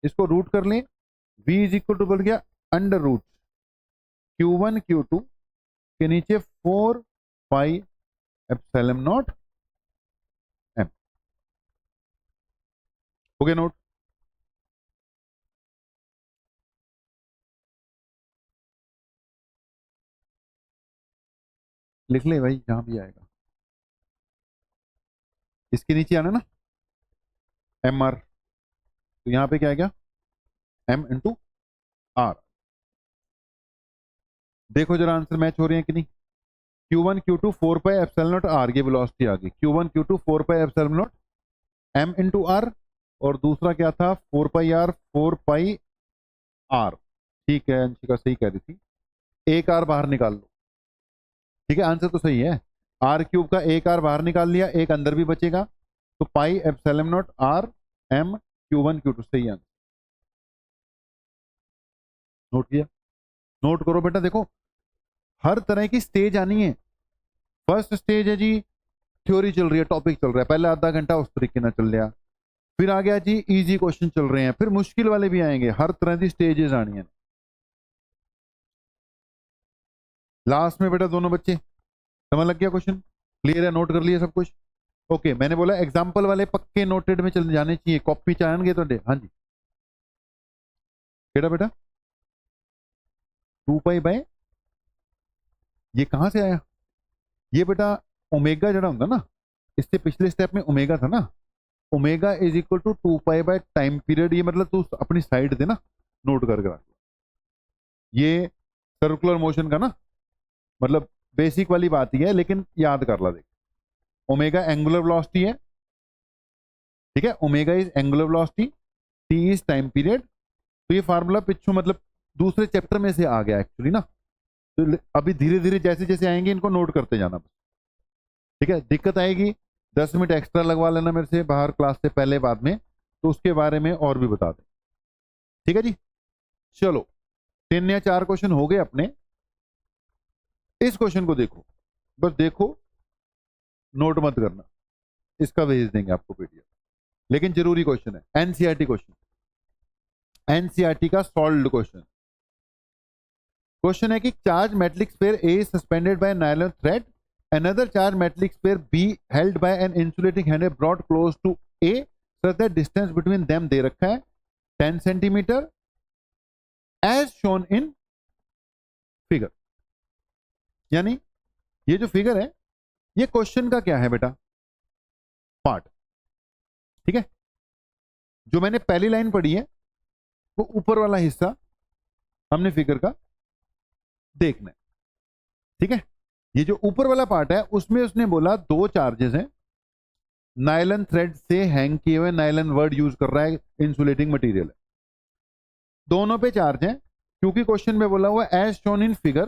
इसको रूट कर लें, v इज इक्वल टू बन गया अंडर रूट Q1 Q2 के नीचे 4 पाई एप्सिलॉन नॉट एम। हो गया नोट। लिख ले भाई जहां भी आएगा, इसके नीचे आना ना एम आर, तो यहां पे क्या आएगा एम इंटू आर। देखो जरा आंसर मैच हो रहे हैं कि नहीं। Q1 Q2 4 pi epsilon naught R, ये वेलोसिटी आ गई, Q1 Q2 4 pi epsilon naught M into R, और दूसरा क्या था 4 पाई आर, 4 पाई आर। ठीक है, अंशिका सही कह रही थी, एक आर बाहर निकाल लो। ठीक है, आंसर तो सही है, आर क्यूब का एक आर बाहर निकाल लिया, एक अंदर भी बचेगा, तो pi epsilon naught R M Q1 Q2 सही आंसर। नोट किया, नोट करो बेटा। देखो हर तरह की स्टेज आनी है। फर्स्ट स्टेज है जी थ्योरी चल रही है, टॉपिक चल रहा है, पहले आधा घंटा उस तरीके ना चल रहा, फिर आ गया जी इजी क्वेश्चन चल रहे हैं, फिर मुश्किल वाले भी आएंगे, हर तरह की स्टेजेस आनी है। लास्ट में बेटा दोनों बच्चे समझ लग गया, क्वेश्चन क्लियर है, नोट कर लिया सब कुछ। ओके, मैंने बोला एग्जाम्पल वाले पक्के नोटेड में चल जाने चाहिए, कॉपी चाहेंगे तो दे। हाँ जी केड़ा बेटा 2 पाई बाय, ये कहां से आया, ये बेटा ओमेगा जरा होंगे ना, इससे पिछले स्टेप में ओमेगा था ना, omega is equal to 2 pi by time period, ये मतलब तू अपनी साइड दे ना, नोट करके रख। ये सर्कुलर मोशन का ना, मतलब बेसिक वाली बात ही है, लेकिन याद कर ला। देख ओमेगा एंगुलर वेलोसिटी है, ठीक है, omega is angular velocity, T is time period. तो ये फार्मूला पिछू मतलब दूसरे चैप्टर में से आ गया एक्चुअली ना, तो अभी धीरे धीरे जैसे जैसे आएंगे इनको नोट करते जाना। ठीक है, दिक्कत आएगी 10 मिनट एक्स्ट्रा लगवा लेना मेरे से बाहर क्लास से पहले बाद में, तो उसके बारे में और भी बता दें। ठीक है जी, चलो 3 या 4 क्वेश्चन हो गए अपने। इस क्वेश्चन को देखो, बस देखो, नोट मत करना, इसका भेज देंगे आपको पीडीएफ, लेकिन जरूरी क्वेश्चन है, एनसीईआरटी क्वेश्चन, एनसीईआरटी का सॉल्व्ड क्वेश्चन। क्वेश्चन है कि charge metallic sphere A is suspended bye nylon thread, another charge metallic sphere B held by an insulating handle brought close to A such that distance between them दे रखा है 10 centimetre as shown in figure। यानी ये जो figure है ये question का क्या है बेटा, पार्ट। ठीक है, जो मैंने पहली लाइन पढ़ी है वो ऊपर वाला हिस्सा हमने फिगर का देखना है। ठीक है, ये जो ऊपर वाला पार्ट है उसमें उसने बोला 2 चार्जेस हैं, नायलन थ्रेड से हैंग किए हुए, नायलन वर्ड यूज कर रहा है, इंसुलेटिंग मटेरियल है, दोनों पे चार्ज है। क्योंकि क्वेश्चन में बोला हुआ एज शोन इन फिगर,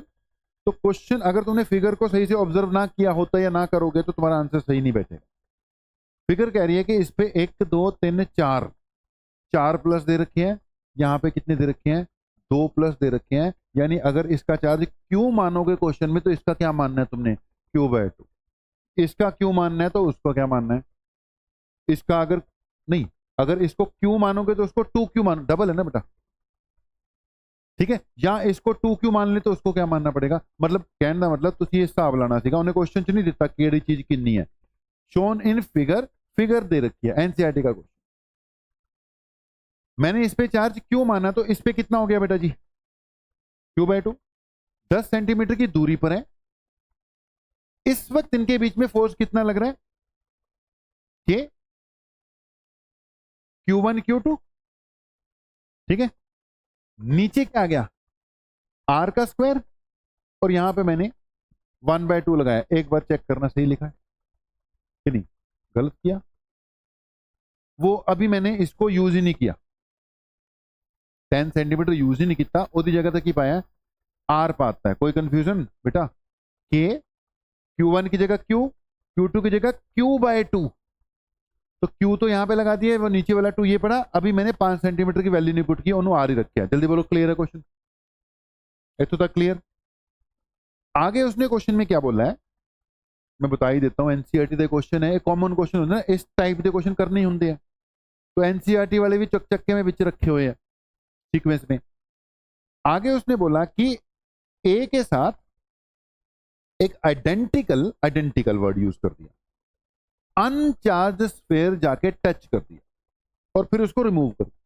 तो क्वेश्चन अगर तुमने फिगर को सही से ऑब्जर्व ना किया होता या ना करोगे तो तुम्हारा आंसर सही नहीं बैठेगा। फिगर कह रही है कि इस पे 1 2 3 4 4 प्लस दे रखे हैं, यहाँ पे कितने दे रखे हैं 2 प्लस दे रखे हैं, यानी अगर इसका चार्ज क्यों मानोगे क्वेश्चन में तो इसका क्या मानना है तुमने, क्यू बाय 2। इसका क्यों मानना है तो उसको क्या मानना है, इसका अगर नहीं, अगर इसको क्यू मानोगे तो उसको 2 क्यू मानो, डबल है ना बेटा। ठीक है, या इसको 2 क्यू मान ले तो उसको क्या मानना पड़ेगा, मतलब कहने का मतलब तुझे हिसाब लाना सीखा, उन्हें क्वेश्चन च नहीं दिता केड़ी चीज कितनी है, शोन इन फिगर, फिगर दे रखी है, एनसीईआरटी का क्वेश्चन। मैंने इस पे चार्ज क्यू माना, तो इस पे कितना हो गया बेटा जी, Q/2। 10 सेंटीमीटर की दूरी पर है। इस वक्त इनके बीच में फोर्स कितना लग रहा है, के Q1 Q2, ठीक है। नीचे क्या आ गया, R का स्क्वायर, और यहां पे मैंने 1/2 लगाया। एक बार चेक करना सही लिखा है कि नहीं, गलत किया। वो अभी मैंने इसको यूज ही नहीं किया, 10 सेंटीमीटर यूज ही नहीं किया, ओदी जगह तक ही पाया आर पाता है। कोई कंफ्यूजन बेटा, के Q1 की जगह Q, Q2 की जगह Q/2, तो Q तो यहां पे लगा दिया, वो नीचे वाला 2 ये पड़ा। अभी मैंने 5 सेंटीमीटर की वैल्यू नहीं पुट की, उन्होंने आर ही रखा। जल्दी बोलो, क्लियर है क्वेश्चन, इतो तक क्लियर। आगे उसने क्वेश्चन में क्या बोला है मैं बता ही देता हूं। एनसीईआरटी का क्वेश्चन है, कॉमन क्वेश्चन होता है, इस टाइप के क्वेश्चन करने ही होंगे। तो एनसीईआरटी वाले भी चक्के में बिच रखे हुए हैं सीक्वेंस में। आगे उसने बोला कि ए के साथ एक आइडेंटिकल आइडेंटिकल वर्ड यूज कर दिया, अनचार्ज स्फीयर जाके टच कर दिया और फिर उसको रिमूव कर दिया।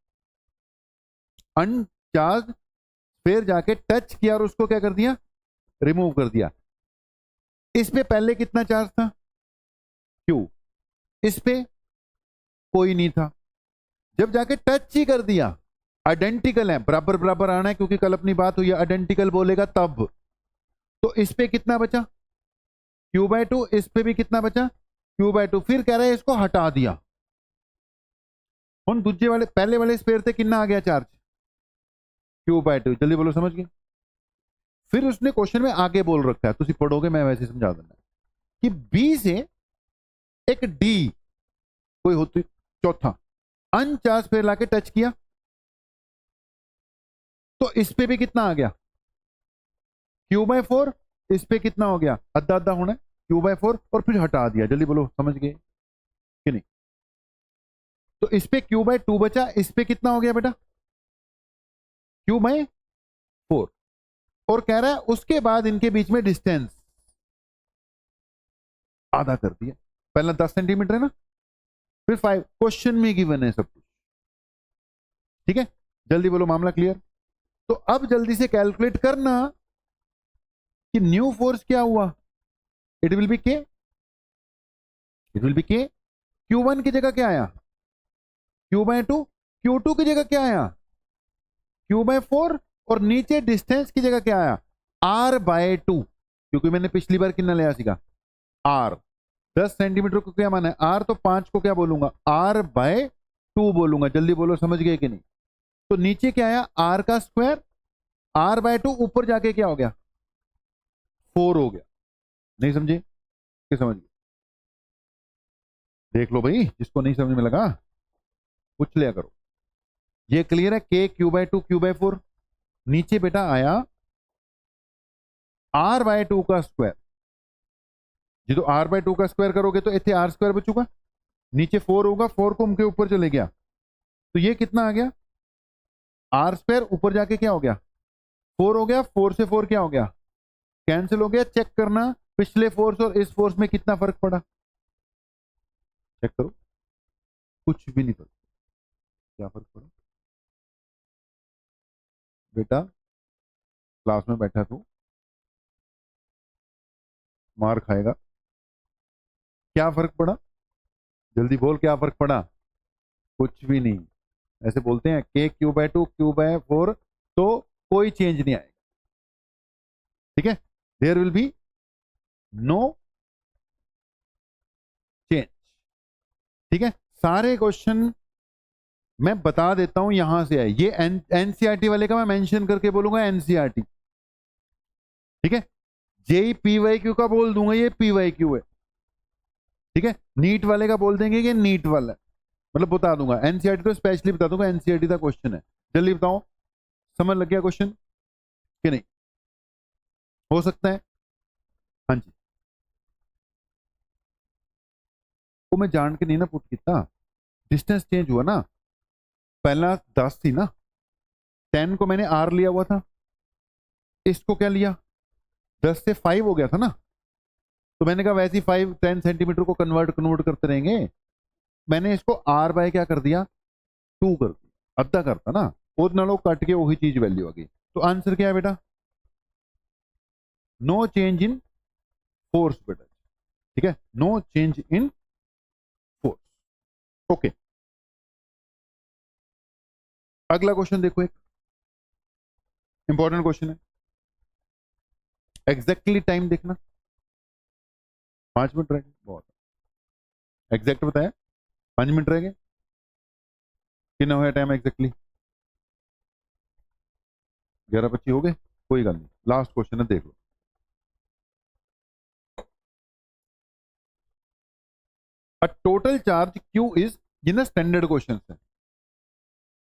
अनचार्ज स्फीयर जाके टच किया और उसको क्या कर दिया, रिमूव कर दिया। इस पे पहले कितना चार्ज था, क्यू, इस पे कोई नहीं था। जब जाके टच ही कर दिया, आइडेंटिकल है, बराबर बराबर आना है, क्योंकि कल अपनी बात हुई आइडेंटिकल बोलेगा तब। तो इस पे कितना बचा, Q/2, इस पे भी कितना बचा, Q/2। फिर कह रहा है इसको हटा दिया। हम दूसरे वाले पहले वाले स्पेयर से कितना आ गया चार्ज, Q/2। जल्दी बोलो, समझ गए। फिर उसने क्वेश्चन में आगे बोल रखा है, तुम पढ़ोगे मैं वैसे समझा दूंगा, कि बी से एक डी कोई होती चौथा अनचार्ज स्फीयर लाके टच किया, तो इस पे भी कितना आ गया, Q/4। इस पे कितना हो गया, अद्धा अद्धा होना है, Q/4, और फिर हटा दिया। जल्दी बोलो, समझ गए कि नहीं। तो इस पे Q/2 बचा, इस पे कितना हो गया बेटा, Q/4। और कह रहा है उसके बाद इनके बीच में डिस्टेंस आधा कर दिया। पहला 10 सेंटीमीटर है ना, फिर 5, क्वेश्चन में गिवन है सब कुछ, ठीक है। जल्दी बोलो, मामला क्लियर। तो अब जल्दी से कैलकुलेट करना कि न्यू फोर्स क्या हुआ, इट विल बी के, इट विल बी के। Q1 की जगह क्या आया, Q/2, Q2 की जगह क्या आया, Q/4, और नीचे डिस्टेंस की जगह क्या आया, R/2, क्योंकि मैंने पिछली बार कितना लिया सीखा, R। 10 सेंटीमीटर को क्या माना है, R, तो 5 को क्या बोलूंगा, R/2 बोलूंगा। जल्दी बोलो, समझ गए कि नहीं। तो नीचे क्या आया, R का स्क्वायर, R/2, ऊपर जाके क्या हो गया, 4 हो गया। नहीं समझे कि समझ गए, देख लो भाई, जिसको नहीं समझ में लगा पूछ लिया करो। ये क्लियर है, के Q/2 Q/4। नीचे बेटा आया R/2 का स्क्वायर, जी तो R/2 का स्क्वायर करोगे तो इतने R स्क्वायर बचूगा, नीचे 4 होगा, 4 को उनके ऊपर चले गया, तो ये कितना आ गया, R स्क्वायर, ऊपर जाके क्या हो गया, 4 हो गया। 4 से 4 क्या हो गया, कैंसिल हो गया। चेक करना पिछले फोर्स और इस फोर्स में कितना फर्क पड़ा, चेक करो, कुछ भी नहीं पड़ा। क्या फर्क पड़ा बेटा, क्लास में बैठा तू मार खाएगा। क्या फर्क पड़ा, जल्दी बोल, क्या फर्क पड़ा, कुछ भी नहीं। ऐसे बोलते हैं के Q/2 Q/4, तो कोई चेंज नहीं आएगा, ठीक है। There will be no change, ठीक है। सारे क्वेश्चन मैं बता देता हूं यहां से है, ये एनसीईआरटी वाले का मैं मेंशन करके बोलूंगा एनसीईआरटी, ठीक है। जेई PYQ का बोल दूंगा ये PYQ है, ठीक है। नीट वाले का बोल देंगे कि नीट वाला है, मतलब बता दूंगा। एनसीईआरटी तो स्पेशली बता दूंगा, एनसीईआरटी का क्वेश्चन है। जल्दी बताओ, समझ लग गया क्वेश्चन कि नहीं, हो सकता है। हाँ जी, वो मैं जान के नहीं ना पुट किया, डिस्टेंस चेंज हुआ ना, पहला 10 थी ना, 10 को मैंने R लिया हुआ था, इसको क्या लिया, 10 से 5 हो गया था ना, तो मैंने कहा वैसे ही 5 10 सेंटीमीटर को कन्वर्ट कन्वर्ट करते रहेंगे, मैंने इसको R बाय क्या कर दिया, 2 कर दिया। अद्धा करता ना, वो नालों कट के वही चीज वैल्यू आ गई। तो आंसर क्या है बेटा? नो चेंज इन फोर्स बेटा, ठीक है, no change in force. Okay, अगला क्वेश्चन देखो, एक इंपॉर्टेंट क्वेश्चन है। एग्जैक्टली टाइम देखना, 5 मिनट रह गए, बहुत एग्जैक्ट बताया, 5 मिनट रह गए, कितना हुआ टाइम एग्जैक्टली? 11:25 हो गए, कोई गल नहीं, लास्ट क्वेश्चन है, देख लो। A total charge Q is, जिन्हें स्टैंडर्ड क्वेश्चन है,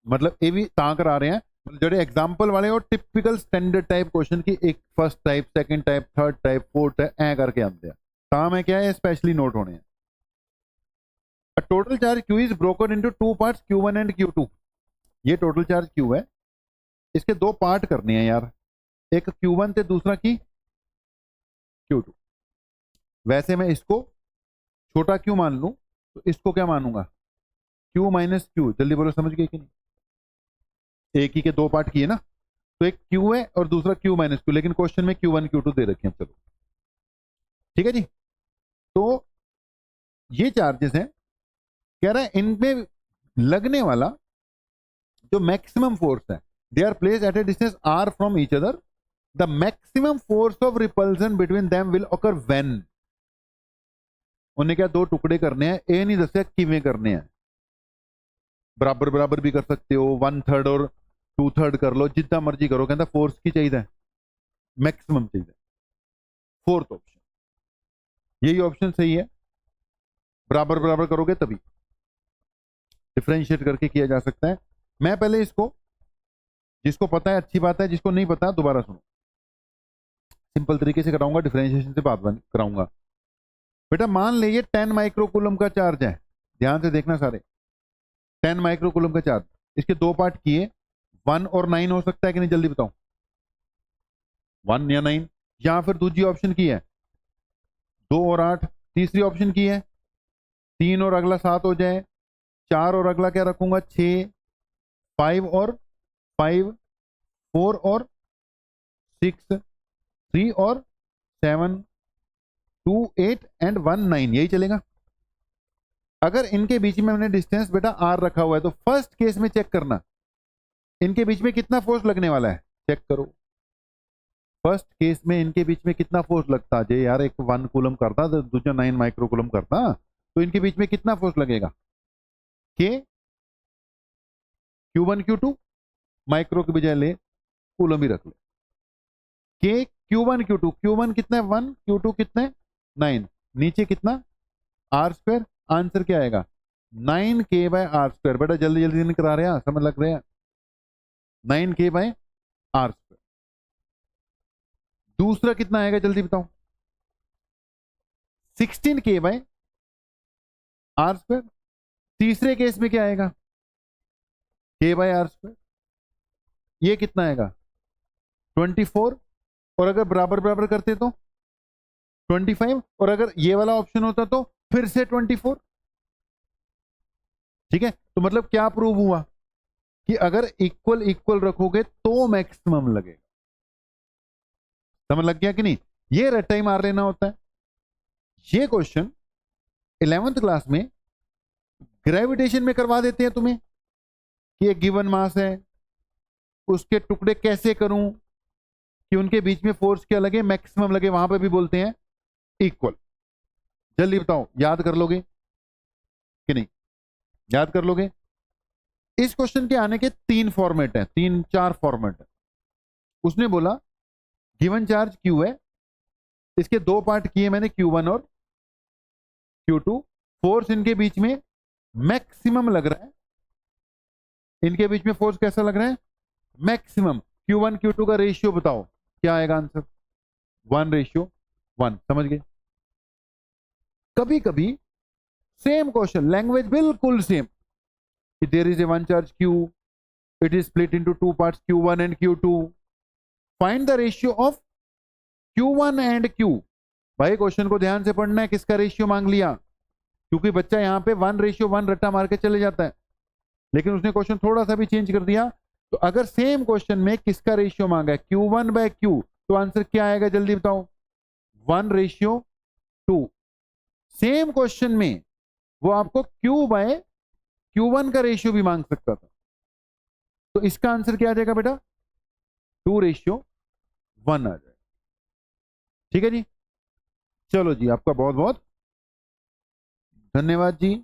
मतलब ये भी ता करा रहे हैं, ਜਿਹੜੇ एग्जाम्पल वाले और टिपिकल स्टैंडर्ड टाइप क्वेश्चन की, एक first type, second type, third type, fourth type ऐ करके आते हैं, ता मैं क्या है स्पेशली नोट होने हैं। अ total charge Q is broken into two parts, Q1 and Q2। ये टोटल चार्ज क्यू है, इसके दो पार्ट करने हैं यार, एक Q1 थे, दूसरा की Q2। वैसे मैं इसको छोटा क्यू मान लूं तो इसको क्या मानूंगा? Q minus Q. जल्दी बोलो, समझ गए कि नहीं? एक ही के दो पार्ट किए ना, तो एक Q है और दूसरा Q माइनस क्यू, लेकिन क्वेश्चन में Q1 Q2 दे रखे हैं। चलो ठीक है जी। तो ये चार्जेस हैं, कह रहा है इनमें लगने वाला जो मैक्सिमम फोर्स है, they are placed at a distance r from each other, the maximum force of repulsion between them will occur when. उन्हें क्या दो टुकड़े करने हैं, ए नहीं दसिया किवें करने हैं, बराबर बराबर भी कर सकते हो, 1/3 और 2/3 कर लो, जितना मर्जी करो, कहता फोर्स की चाहिए, मैक्सिमम चाहिए। फोर्थ ऑप्शन, यही ऑप्शन सही है, बराबर बराबर करोगे तभी डिफ्रेंशिएट करके किया जा सकता है। मैं पहले इसको, जिसको पता है अच्छी बात है, जिसको नहीं पता दोबारा सुनो, सिंपल तरीके से कराऊंगा, डिफरेंशिएशन से बात कराऊंगा। बेटा मान लीजिए 10 माइक्रोकूलम का चार्ज है, ध्यान से देखना सारे, 10 माइक्रोकूलम का चार्ज, इसके दो पार्ट किए, 1 और 9 हो सकता है कि नहीं, जल्दी बताओ, 1 या 9, या फिर दूसरी ऑप्शन की है 2 और 8, तीसरी ऑप्शन की है 3 और अगला 7 हो जाए, 4 और अगला क्या रखूंगा 6, 5 और 5, 4 और 6, 3 और 7, 2, 8 एंड 1, 9, यही चलेगा। अगर इनके बीच में मैंने डिस्टेंस बेटा r रखा हुआ है, तो फर्स्ट केस में चेक करना इनके बीच में कितना फोर्स लगने वाला है, चेक करो। फर्स्ट केस में इनके बीच में कितना फोर्स लगता है यार, एक 1 कूलम करता दूसरा 9 माइक्रोकूलम करता, तो इनके बीच में कितना फोर्स लगेगा? के Q1 Q2, माइक्रो के बजाय ले कूलम ही रख ले, के Q1 Q2, Q1 कितना है 1, Q2 कितना है 9, नीचे कितना r स्क्वायर, आंसर क्या आएगा 9k/r²। बेटा जल्दी जल्दी नहीं करा रहे हैं, समझ लग रहे हैं, 9k/r²। दूसरा कितना आएगा जल्दी बताओ, 16k/r²। तीसरे केस में क्या आएगा k/r², ये कितना आएगा 24, और अगर बराबर बराबर करते तो 25, और अगर ये वाला ऑप्शन होता तो फिर से 24। ठीक है, तो मतलब क्या प्रूव हुआ कि अगर इक्वल इक्वल रखोगे तो मैक्सिमम लगेगा। समझ लग गया कि नहीं? ये रट्टा ही मार लेना होता है। ये क्वेश्चन 11th क्लास में ग्रेविटेशन में करवा देते हैं तुम्हें कि एक गिवन मास है, उसके टुकड़े कैसे करूं कि उनके बीच में फोर्स क्या लगे, मैक्सिमम लगे, वहां पे भी बोलते हैं इक्वल। जल्दी बताओ, याद कर लोगे कि नहीं? याद कर लोगे? इस क्वेश्चन के आने के 3 फॉर्मेट हैं, 3-4 फॉर्मेट है। उसने बोला गिवन चार्ज Q है, इसके दो पार्ट किए मैंने Q1 और Q2, फोर्स इनके बीच में मैक्सिमम लग रहा है, इनके बीच में फोर्स कैसा लग रहा है मैक्सिमम। Q1 Q2 का रेशियो बताओ, क्या आएगा आंसर 1:1। समझ गए? कभी कभी सेम क्वेश्चन, लैंग्वेज बिल्कुल same, there is a one charge Q, it is split into two parts Q1 and Q2, find the ratio of Q1 and Q। भाई क्वेश्चन को ध्यान से पढ़ना है, किसका रेशियो मांग लिया, क्योंकि बच्चा यहां पे 1:1 रट्टा मार के चले जाता है। लेकिन उसने क्वेश्चन थोड़ा सा भी चेंज कर दिया। तो अगर सेम क्वेश्चन में किसका रेशियो मांगा है, Q1/Q, तो आंसर क्या आएगा जल्दी बताओ, 1:2। सेम क्वेश्चन में वो आपको Q/Q1 का रेशियो भी मांग सकता था, तो इसका आंसर क्या आ जाएगा बेटा, 2:1 आ जाएगा। ठीक है जी, चलो जी, आपका बहुत बहुत धन्यवाद जी।